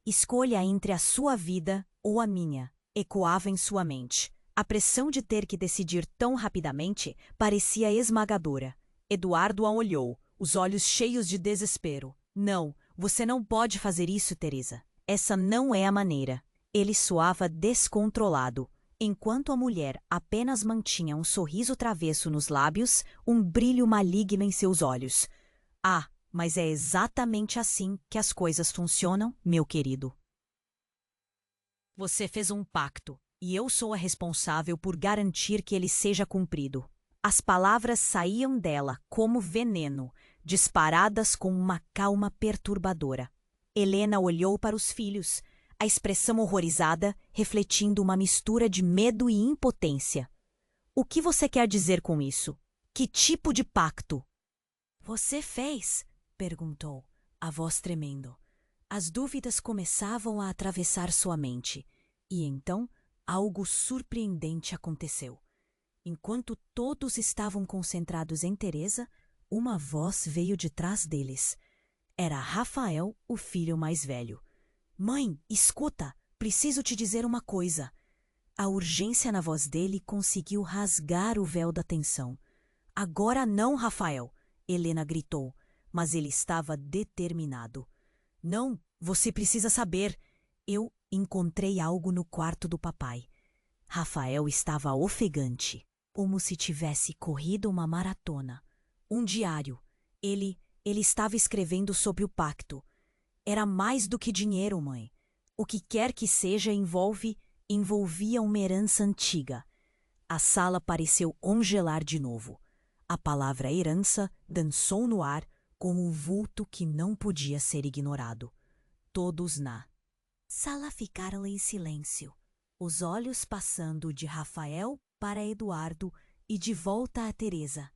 Escolha entre a sua vida ou a minha, ecoava em sua mente. A pressão de ter que decidir tão rapidamente parecia esmagadora. Eduardo a olhou, os olhos cheios de desespero. Não, você não pode fazer isso, Teresa. Essa não é a maneira. Ele soava descontrolado, enquanto a mulher apenas mantinha um sorriso travesso nos lábios, um brilho maligno em seus olhos. Ah, mas é exatamente assim que as coisas funcionam, meu querido. Você fez um pacto, e eu sou a responsável por garantir que ele seja cumprido. As palavras saíam dela como veneno, disparadas com uma calma perturbadora. Helena olhou para os filhos, a expressão horrorizada refletindo uma mistura de medo e impotência. O que você quer dizer com isso? Que tipo de pacto? Você fez? Perguntou, a voz tremendo. As dúvidas começavam a atravessar sua mente, e então algo surpreendente aconteceu. Enquanto todos estavam concentrados em Teresa, uma voz veio de trás deles. Era Rafael, o filho mais velho. Mãe, escuta, preciso te dizer uma coisa. A urgência na voz dele conseguiu rasgar o véu da tensão. Agora não, Rafael, Helena gritou, mas ele estava determinado. Não, você precisa saber. Eu encontrei algo no quarto do papai. Rafael estava ofegante, como se tivesse corrido uma maratona. Um diário. Ele estava escrevendo sobre o pacto. Era mais do que dinheiro, mãe. O que quer que seja envolvia uma herança antiga. A sala pareceu congelar de novo. A palavra herança dançou no ar como um vulto que não podia ser ignorado. Todos na sala ficaram em silêncio, os olhos passando de Rafael para Eduardo e de volta a Teresa.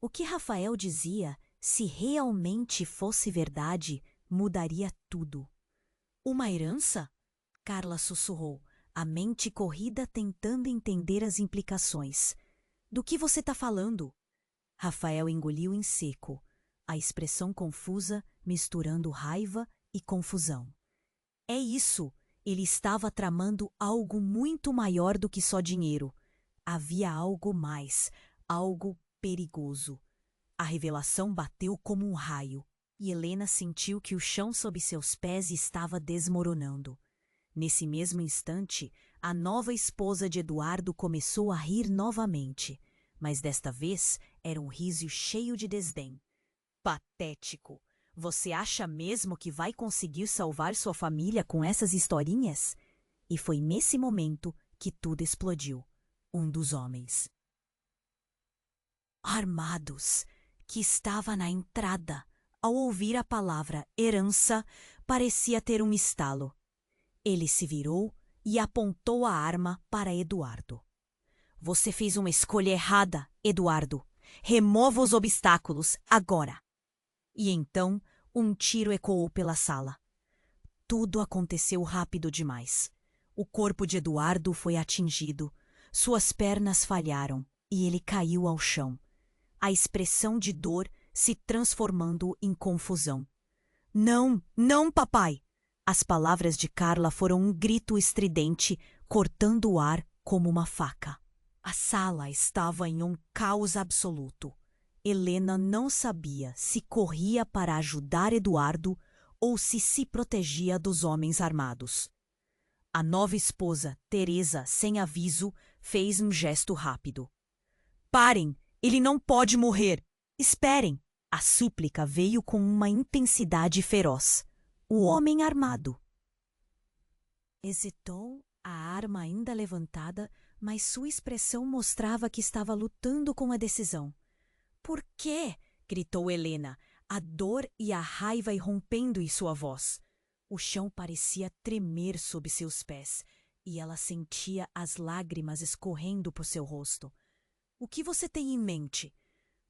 O que Rafael dizia, se realmente fosse verdade, mudaria tudo. Uma herança? Carla sussurrou, a mente corrida tentando entender as implicações. Do que você está falando? Rafael engoliu em seco, a expressão confusa misturando raiva e confusão. É isso! Ele estava tramando algo muito maior do que só dinheiro. Havia algo mais, algo perigoso. A revelação bateu como um raio, e Helena sentiu que o chão sob seus pés estava desmoronando. Nesse mesmo instante, a nova esposa de Eduardo começou a rir novamente, mas desta vez era um riso cheio de desdém. Patético! Você acha mesmo que vai conseguir salvar sua família com essas historinhas? E foi nesse momento que tudo explodiu. Um dos homens, armados, que estava na entrada, ao ouvir a palavra herança, parecia ter um estalo. Ele se virou e apontou a arma para Eduardo. Você fez uma escolha errada, Eduardo. Remova os obstáculos, agora. E então, um tiro ecoou pela sala. Tudo aconteceu rápido demais. O corpo de Eduardo foi atingido, suas pernas falharam e ele caiu ao chão. A expressão de dor se transformando em confusão. Não, não, papai! As palavras de Carla foram um grito estridente, cortando o ar como uma faca. A sala estava em um caos absoluto. Helena não sabia se corria para ajudar Eduardo ou se protegia dos homens armados. A nova esposa, Teresa, sem aviso, fez um gesto rápido. Parem! Ele não pode morrer! Esperem! A súplica veio com uma intensidade feroz. O homem armado hesitou, a arma ainda levantada, mas sua expressão mostrava que estava lutando com a decisão. Por quê? Gritou Helena, a dor e a raiva irrompendo em sua voz. O chão parecia tremer sob seus pés, e ela sentia as lágrimas escorrendo por seu rosto. O que você tem em mente?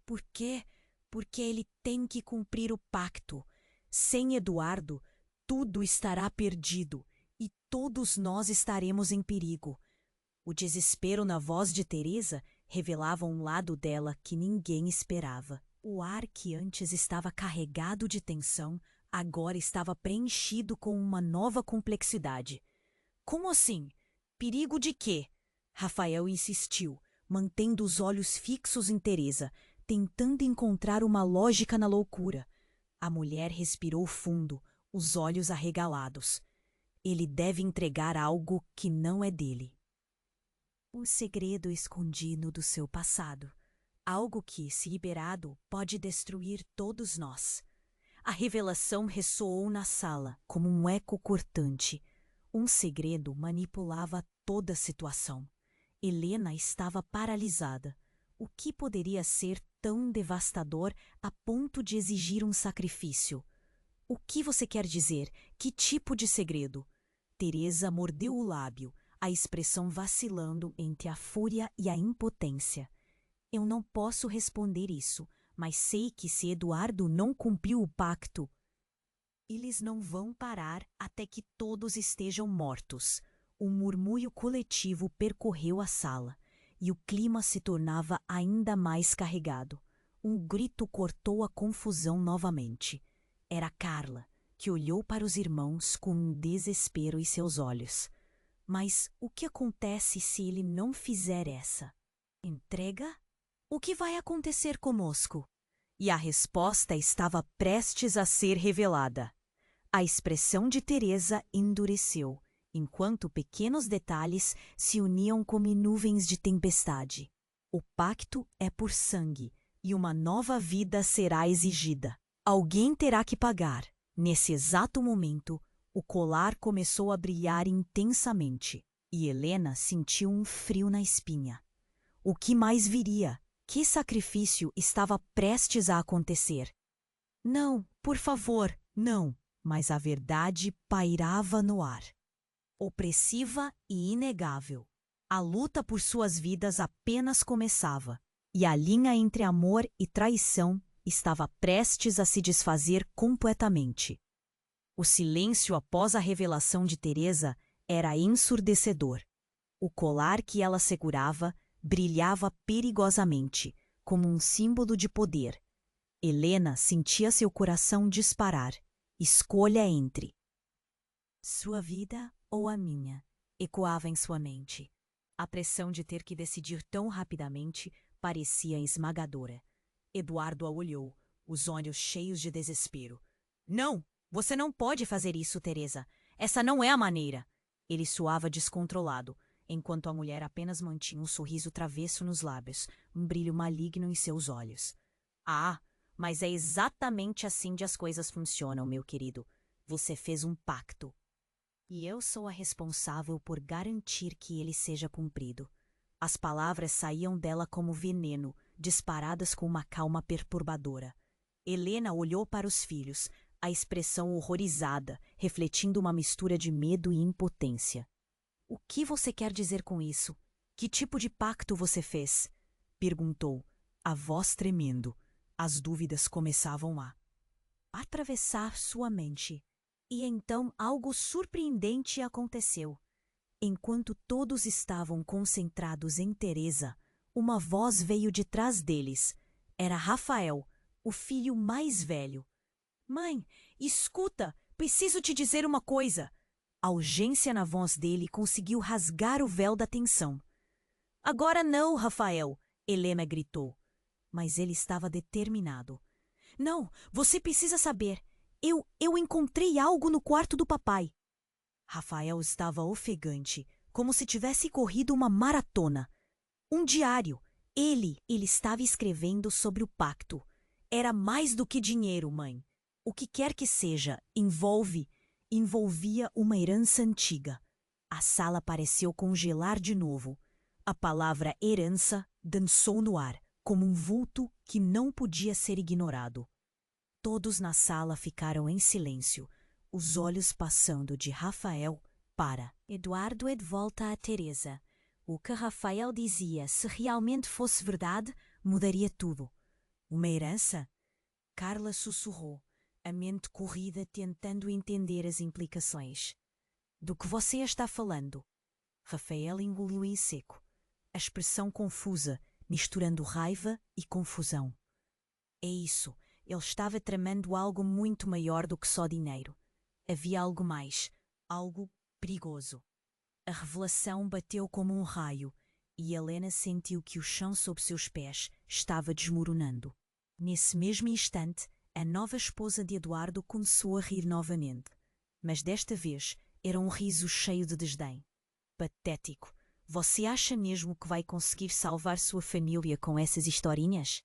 Por quê? Porque ele tem que cumprir o pacto. Sem Eduardo, tudo estará perdido, e todos nós estaremos em perigo. O desespero na voz de Teresa revelava um lado dela que ninguém esperava. O ar que antes estava carregado de tensão, agora estava preenchido com uma nova complexidade. Como assim? Perigo de quê? Rafael insistiu, mantendo os olhos fixos em Teresa, tentando encontrar uma lógica na loucura. A mulher respirou fundo, os olhos arregalados. Ele deve entregar algo que não é dele. Um segredo escondido do seu passado. Algo que, se liberado, pode destruir todos nós. A revelação ressoou na sala como um eco cortante. Um segredo manipulava toda a situação. Helena estava paralisada. O que poderia ser tão devastador a ponto de exigir um sacrifício? O que você quer dizer? Que tipo de segredo? Teresa mordeu o lábio, a expressão vacilando entre a fúria e a impotência. Eu não posso responder isso, mas sei que se Eduardo não cumpriu o pacto, eles não vão parar até que todos estejam mortos. Um murmúrio coletivo percorreu a sala, e o clima se tornava ainda mais carregado. Um grito cortou a confusão novamente. Era Carla, que olhou para os irmãos com um desespero em seus olhos. Mas o que acontece se ele não fizer essa entrega? O que vai acontecer conosco? E a resposta estava prestes a ser revelada. A expressão de Teresa endureceu, enquanto pequenos detalhes se uniam como nuvens de tempestade. O pacto é por sangue, e uma nova vida será exigida. Alguém terá que pagar. Nesse exato momento, o colar começou a brilhar intensamente, e Helena sentiu um frio na espinha. O que mais viria? Que sacrifício estava prestes a acontecer? Não, por favor, não. Mas a verdade pairava no ar. Opressiva e inegável. A luta por suas vidas apenas começava, e a linha entre amor e traição estava prestes a se desfazer completamente. O silêncio após a revelação de Teresa era ensurdecedor. O colar que ela segurava brilhava perigosamente, como um símbolo de poder. Helena sentia seu coração disparar. Escolha entre sua vida ou a minha, ecoava em sua mente. A pressão de ter que decidir tão rapidamente parecia esmagadora. Eduardo a olhou, os olhos cheios de desespero. Não! Você não pode fazer isso, Teresa. Essa não é a maneira. Ele suava descontrolado, enquanto a mulher apenas mantinha um sorriso travesso nos lábios, um brilho maligno em seus olhos. Ah! Mas é exatamente assim que as coisas funcionam, meu querido. Você fez um pacto. E eu sou a responsável por garantir que ele seja cumprido. As palavras saíam dela como veneno, disparadas com uma calma perturbadora. Helena olhou para os filhos, a expressão horrorizada, refletindo uma mistura de medo e impotência. O que você quer dizer com isso? Que tipo de pacto você fez? Perguntou, a voz tremendo. As dúvidas começavam a atravessar sua mente. E então algo surpreendente aconteceu. Enquanto todos estavam concentrados em Teresa, uma voz veio de trás deles. Era Rafael, o filho mais velho. Mãe, escuta, preciso te dizer uma coisa. A urgência na voz dele conseguiu rasgar o véu da tensão. Agora não, Rafael, Helena gritou. Mas ele estava determinado. Não, você precisa saber. Eu encontrei algo no quarto do papai. Rafael estava ofegante, como se tivesse corrido uma maratona. Um diário. Ele estava escrevendo sobre o pacto. Era mais do que dinheiro, mãe. O que quer que seja, envolvia uma herança antiga. A sala pareceu congelar de novo. A palavra herança dançou no ar, como um vulto que não podia ser ignorado. Todos na sala ficaram em silêncio, os olhos passando de Rafael para Eduardo e de volta a Teresa. O que Rafael dizia, se realmente fosse verdade, mudaria tudo. Uma herança? Carla sussurrou, a mente corrida tentando entender as implicações. Do que você está falando? Rafael engoliu em seco, a expressão confusa, misturando raiva e confusão. É isso, ele estava tramando algo muito maior do que só dinheiro. Havia algo mais, algo perigoso. A revelação bateu como um raio e Helena sentiu que o chão sob seus pés estava desmoronando. Nesse mesmo instante, a nova esposa de Eduardo começou a rir novamente. Mas desta vez era um riso cheio de desdém. Patético. Você acha mesmo que vai conseguir salvar sua família com essas historinhas?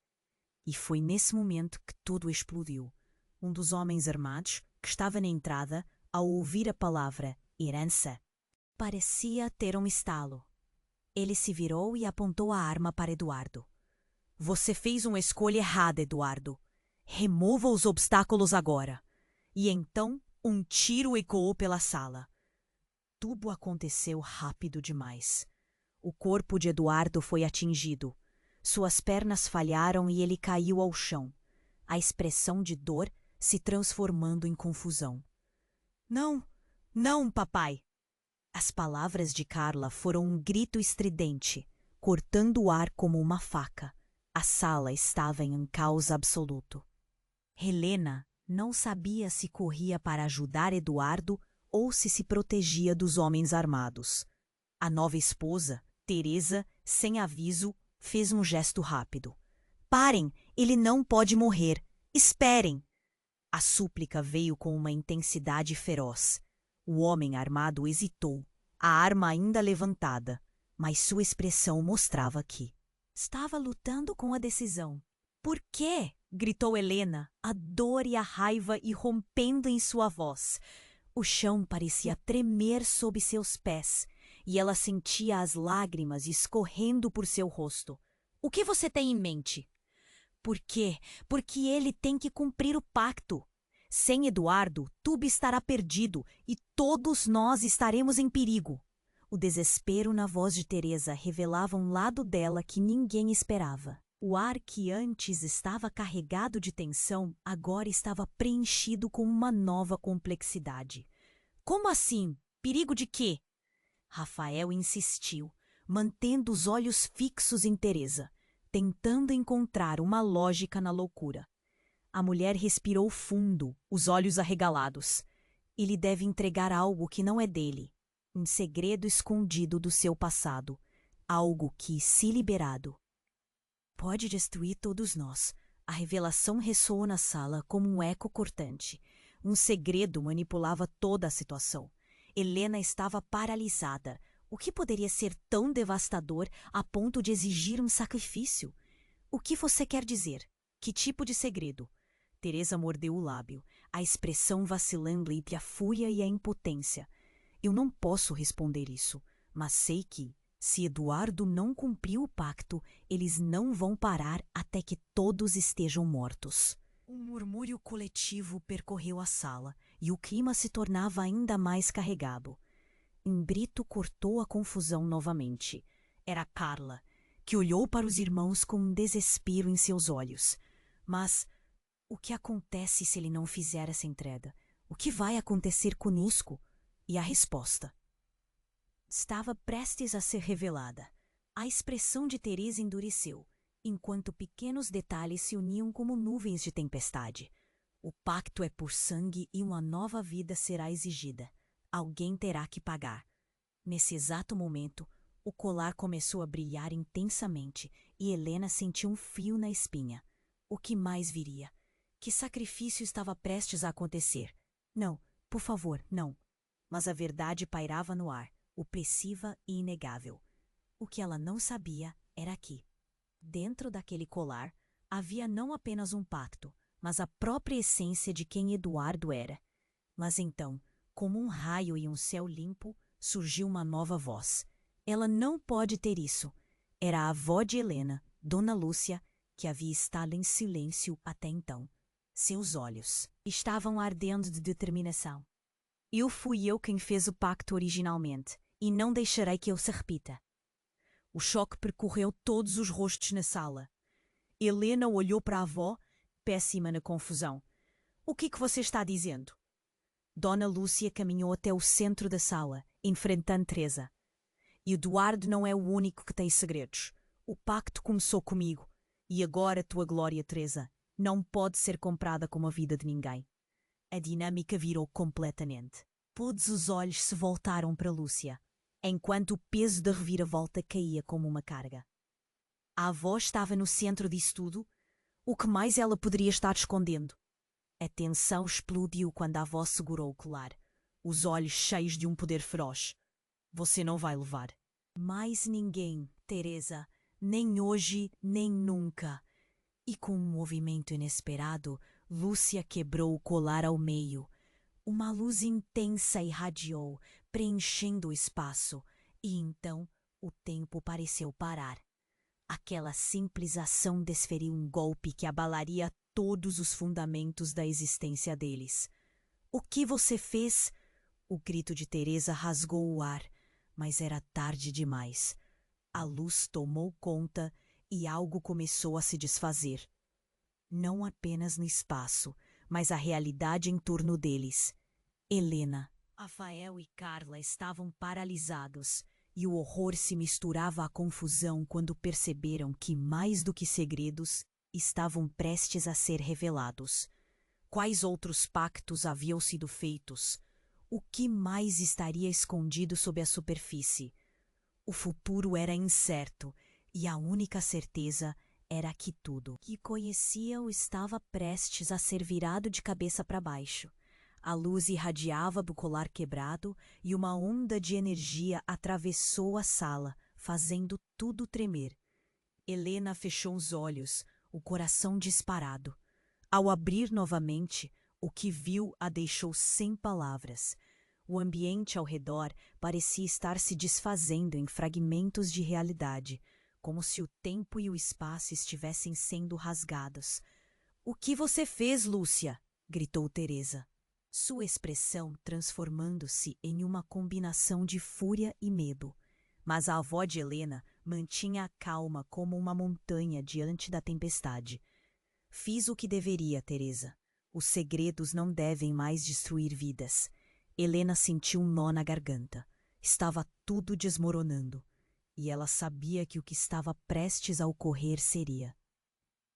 E foi nesse momento que tudo explodiu. Um dos homens armados, que estava na entrada, ao ouvir a palavra herança, parecia ter um estalo. Ele se virou e apontou a arma para Eduardo. Você fez uma escolha errada, Eduardo. Remova os obstáculos agora. E então um tiro ecoou pela sala. Tudo aconteceu rápido demais. O corpo de Eduardo foi atingido. Suas pernas falharam e ele caiu ao chão, a expressão de dor se transformando em confusão. Não, não, papai! As palavras de Carla foram um grito estridente, cortando o ar como uma faca. A sala estava em um caos absoluto. Helena não sabia se corria para ajudar Eduardo ou se protegia dos homens armados. A nova esposa, Teresa, sem aviso, fez um gesto rápido. Parem! Ele não pode morrer! Esperem! A súplica veio com uma intensidade feroz. O homem armado hesitou, a arma ainda levantada, mas sua expressão mostrava que estava lutando com a decisão. Por quê? Gritou Helena, a dor e a raiva irrompendo em sua voz. O chão parecia tremer sob seus pés, e ela sentia as lágrimas escorrendo por seu rosto. O que você tem em mente? Por quê? Porque ele tem que cumprir o pacto. Sem Eduardo, tudo estará perdido e todos nós estaremos em perigo. O desespero na voz de Teresa revelava um lado dela que ninguém esperava. O ar que antes estava carregado de tensão agora estava preenchido com uma nova complexidade. Como assim? Perigo de quê? Rafael insistiu, mantendo os olhos fixos em Teresa, tentando encontrar uma lógica na loucura. A mulher respirou fundo, os olhos arregalados. Ele deve entregar algo que não é dele, um segredo escondido do seu passado, algo que, se liberado, pode destruir todos nós. A revelação ressoou na sala como um eco cortante. Um segredo manipulava toda a situação. Helena estava paralisada. O que poderia ser tão devastador a ponto de exigir um sacrifício? O que você quer dizer? Que tipo de segredo? Teresa mordeu o lábio, a expressão vacilando entre a fúria e a impotência. Eu não posso responder isso, mas sei que, se Eduardo não cumpriu o pacto, eles não vão parar até que todos estejam mortos. Um murmúrio coletivo percorreu a sala e o clima se tornava ainda mais carregado. Brito cortou a confusão novamente. Era Carla, que olhou para os irmãos com um desespero em seus olhos. Mas o que acontece se ele não fizer essa entrega? O que vai acontecer conosco? E a resposta estava prestes a ser revelada. A expressão de Teresa endureceu, enquanto pequenos detalhes se uniam como nuvens de tempestade. O pacto é por sangue e uma nova vida será exigida. Alguém terá que pagar. Nesse exato momento, o colar começou a brilhar intensamente e Helena sentiu um frio na espinha. O que mais viria? Que sacrifício estava prestes a acontecer? Não, por favor, não. Mas a verdade pairava no ar, opressiva e inegável. O que ela não sabia era que, dentro daquele colar, havia não apenas um pacto, mas a própria essência de quem Eduardo era. Mas então, como um raio e um céu limpo, surgiu uma nova voz. Ela não pode ter isso. Era a avó de Helena, Dona Lúcia, que havia estado em silêncio até então. Seus olhos estavam ardendo de determinação. Fui eu quem fez o pacto originalmente, e não deixarei que ele se repita. O choque percorreu todos os rostos na sala. Helena olhou para a avó, péssima na confusão. O que você está dizendo? Dona Lúcia caminhou até o centro da sala, enfrentando Teresa. Eduardo não é o único que tem segredos. O pacto começou comigo. E agora tua glória, Teresa, não pode ser comprada com a vida de ninguém. A dinâmica virou completamente. Todos os olhos se voltaram para Lúcia, enquanto o peso da reviravolta caía como uma carga. A avó estava no centro disso tudo. O que mais ela poderia estar escondendo? A tensão explodiu quando a avó segurou o colar, os olhos cheios de um poder feroz. Você não vai levar. Mais ninguém, Teresa, nem hoje, nem nunca. E com um movimento inesperado, Lúcia quebrou o colar ao meio. Uma luz intensa irradiou, preenchendo o espaço, e então o tempo pareceu parar. Aquela simples ação desferiu um golpe que abalaria todos os fundamentos da existência deles. O que você fez? O grito de Teresa rasgou o ar, mas era tarde demais. A luz tomou conta e algo começou a se desfazer. Não apenas no espaço, mas a realidade em torno deles. Helena, Rafael e Carla estavam paralisados, e o horror se misturava à confusão quando perceberam que, mais do que segredos, estavam prestes a ser revelados. Quais outros pactos haviam sido feitos? O que mais estaria escondido sob a superfície? O futuro era incerto e a única certeza era que tudo que conhecia-o estava prestes a ser virado de cabeça para baixo. A luz irradiava do colar quebrado e uma onda de energia atravessou a sala, fazendo tudo tremer. Helena fechou os olhos, o coração disparado. Ao abrir novamente, o que viu a deixou sem palavras. O ambiente ao redor parecia estar se desfazendo em fragmentos de realidade, como se o tempo e o espaço estivessem sendo rasgados. "O que você fez, Lúcia?" gritou Teresa. Sua expressão transformando-se em uma combinação de fúria e medo. Mas a avó de Helena mantinha a calma como uma montanha diante da tempestade. "Fiz o que deveria, Teresa. Os segredos não devem mais destruir vidas." Helena sentiu um nó na garganta. Estava tudo desmoronando. E ela sabia que o que estava prestes a ocorrer seria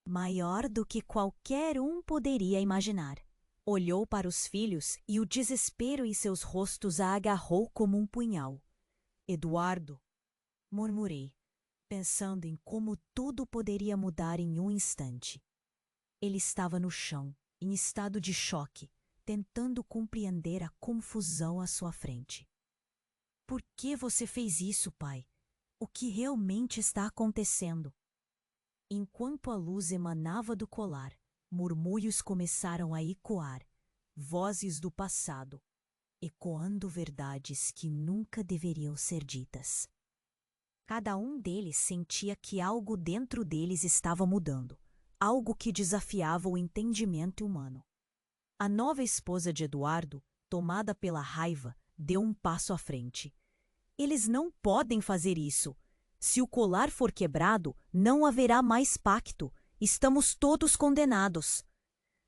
maior do que qualquer um poderia imaginar. Olhou para os filhos e o desespero em seus rostos a agarrou como um punhal. "Eduardo", murmurei, pensando em como tudo poderia mudar em um instante. Ele estava no chão, em estado de choque, tentando compreender a confusão à sua frente. "Por que você fez isso, pai? O que realmente está acontecendo?" Enquanto a luz emanava do colar, murmúrios começaram a ecoar, vozes do passado, ecoando verdades que nunca deveriam ser ditas. Cada um deles sentia que algo dentro deles estava mudando, algo que desafiava o entendimento humano. A nova esposa de Eduardo, tomada pela raiva, deu um passo à frente. "Eles não podem fazer isso. Se o colar for quebrado, não haverá mais pacto. Estamos todos condenados."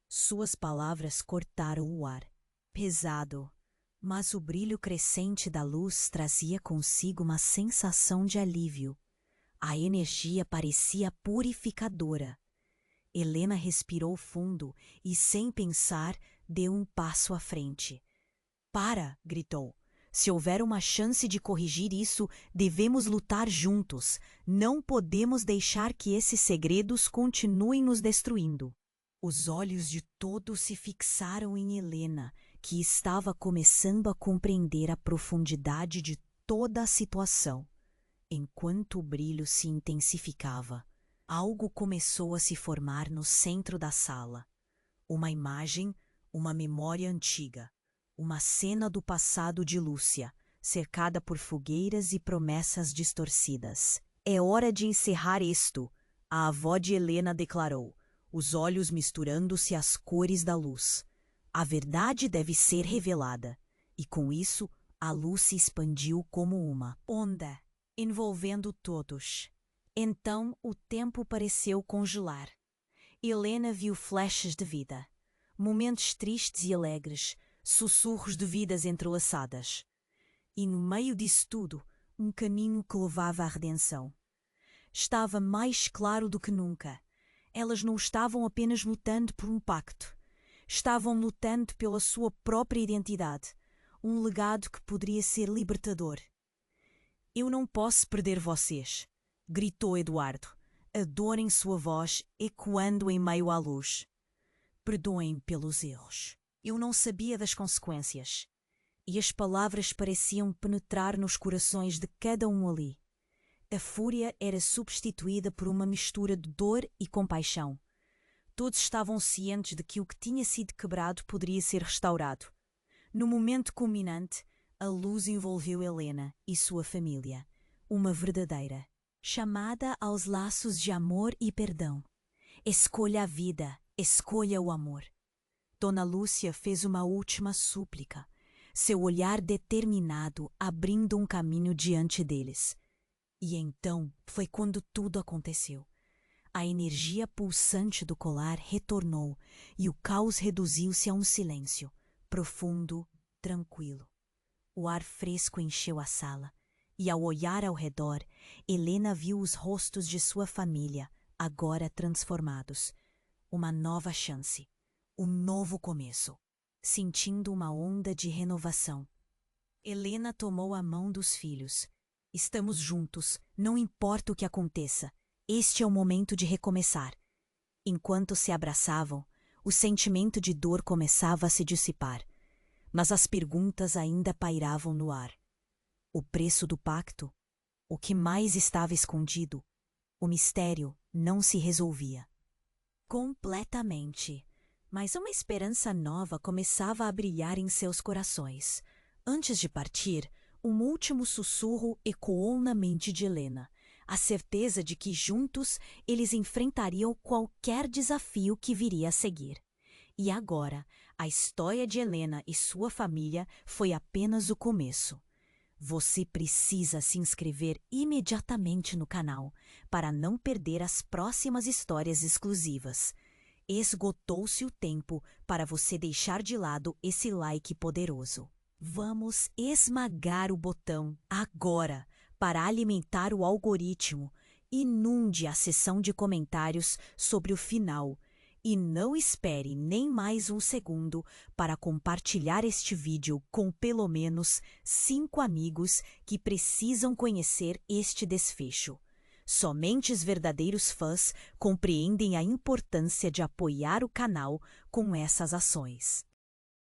Suas palavras cortaram o ar. Pesado, mas o brilho crescente da luz trazia consigo uma sensação de alívio. A energia parecia purificadora. Helena respirou fundo e, sem pensar, deu um passo à frente. "Para!" gritou. "Se houver uma chance de corrigir isso, devemos lutar juntos. Não podemos deixar que esses segredos continuem nos destruindo." Os olhos de todos se fixaram em Helena, que estava começando a compreender a profundidade de toda a situação. Enquanto o brilho se intensificava, algo começou a se formar no centro da sala. Uma imagem, uma memória antiga. Uma cena do passado de Lúcia, cercada por fogueiras e promessas distorcidas. "É hora de encerrar isto", a avó de Helena declarou, os olhos misturando-se às cores da luz. "A verdade deve ser revelada." E com isso, a luz se expandiu como uma onda, envolvendo todos. Então o tempo pareceu congelar. Helena viu flashes de vida, momentos tristes e alegres, sussurros de vidas entrelaçadas. E no meio disso tudo, um caminho que levava à redenção. Estava mais claro do que nunca. Elas não estavam apenas lutando por um pacto. Estavam lutando pela sua própria identidade, um legado que poderia ser libertador. "Eu não posso perder vocês", gritou Eduardo, a dor em sua voz ecoando em meio à luz. "Perdoem pelos erros. Eu não sabia das consequências." E as palavras pareciam penetrar nos corações de cada um ali. A fúria era substituída por uma mistura de dor e compaixão. Todos estavam cientes de que o que tinha sido quebrado poderia ser restaurado. No momento culminante, a luz envolveu Helena e sua família, uma verdadeira chamada aos laços de amor e perdão. Escolha a vida, escolha o amor. Dona Lúcia fez uma última súplica, seu olhar determinado abrindo um caminho diante deles. E então foi quando tudo aconteceu. A energia pulsante do colar retornou e o caos reduziu-se a um silêncio, profundo, tranquilo. O ar fresco encheu a sala e, ao olhar ao redor, Helena viu os rostos de sua família, agora transformados. Uma nova chance, um novo começo. Sentindo uma onda de renovação, Helena tomou a mão dos filhos. Estamos juntos, não importa o que aconteça. Este é o momento de recomeçar. Enquanto se abraçavam, o sentimento de dor começava a se dissipar, mas as perguntas ainda pairavam no ar. O preço do pacto? O que mais estava escondido? O mistério não se resolvia. Completamente. Mas uma esperança nova começava a brilhar em seus corações. Antes de partir, um último sussurro ecoou na mente de Helena, a certeza de que juntos eles enfrentariam qualquer desafio que viria a seguir. E agora, a história de Helena e sua família foi apenas o começo. Você precisa se inscrever imediatamente no canal para não perder as próximas histórias exclusivas. Esgotou-se o tempo para você deixar de lado esse like poderoso. Vamos esmagar o botão agora para alimentar o algoritmo. Inunde a seção de comentários sobre o final. E não espere nem mais um segundo para compartilhar este vídeo com pelo menos 5 amigos que precisam conhecer este desfecho. Somente os verdadeiros fãs compreendem a importância de apoiar o canal com essas ações.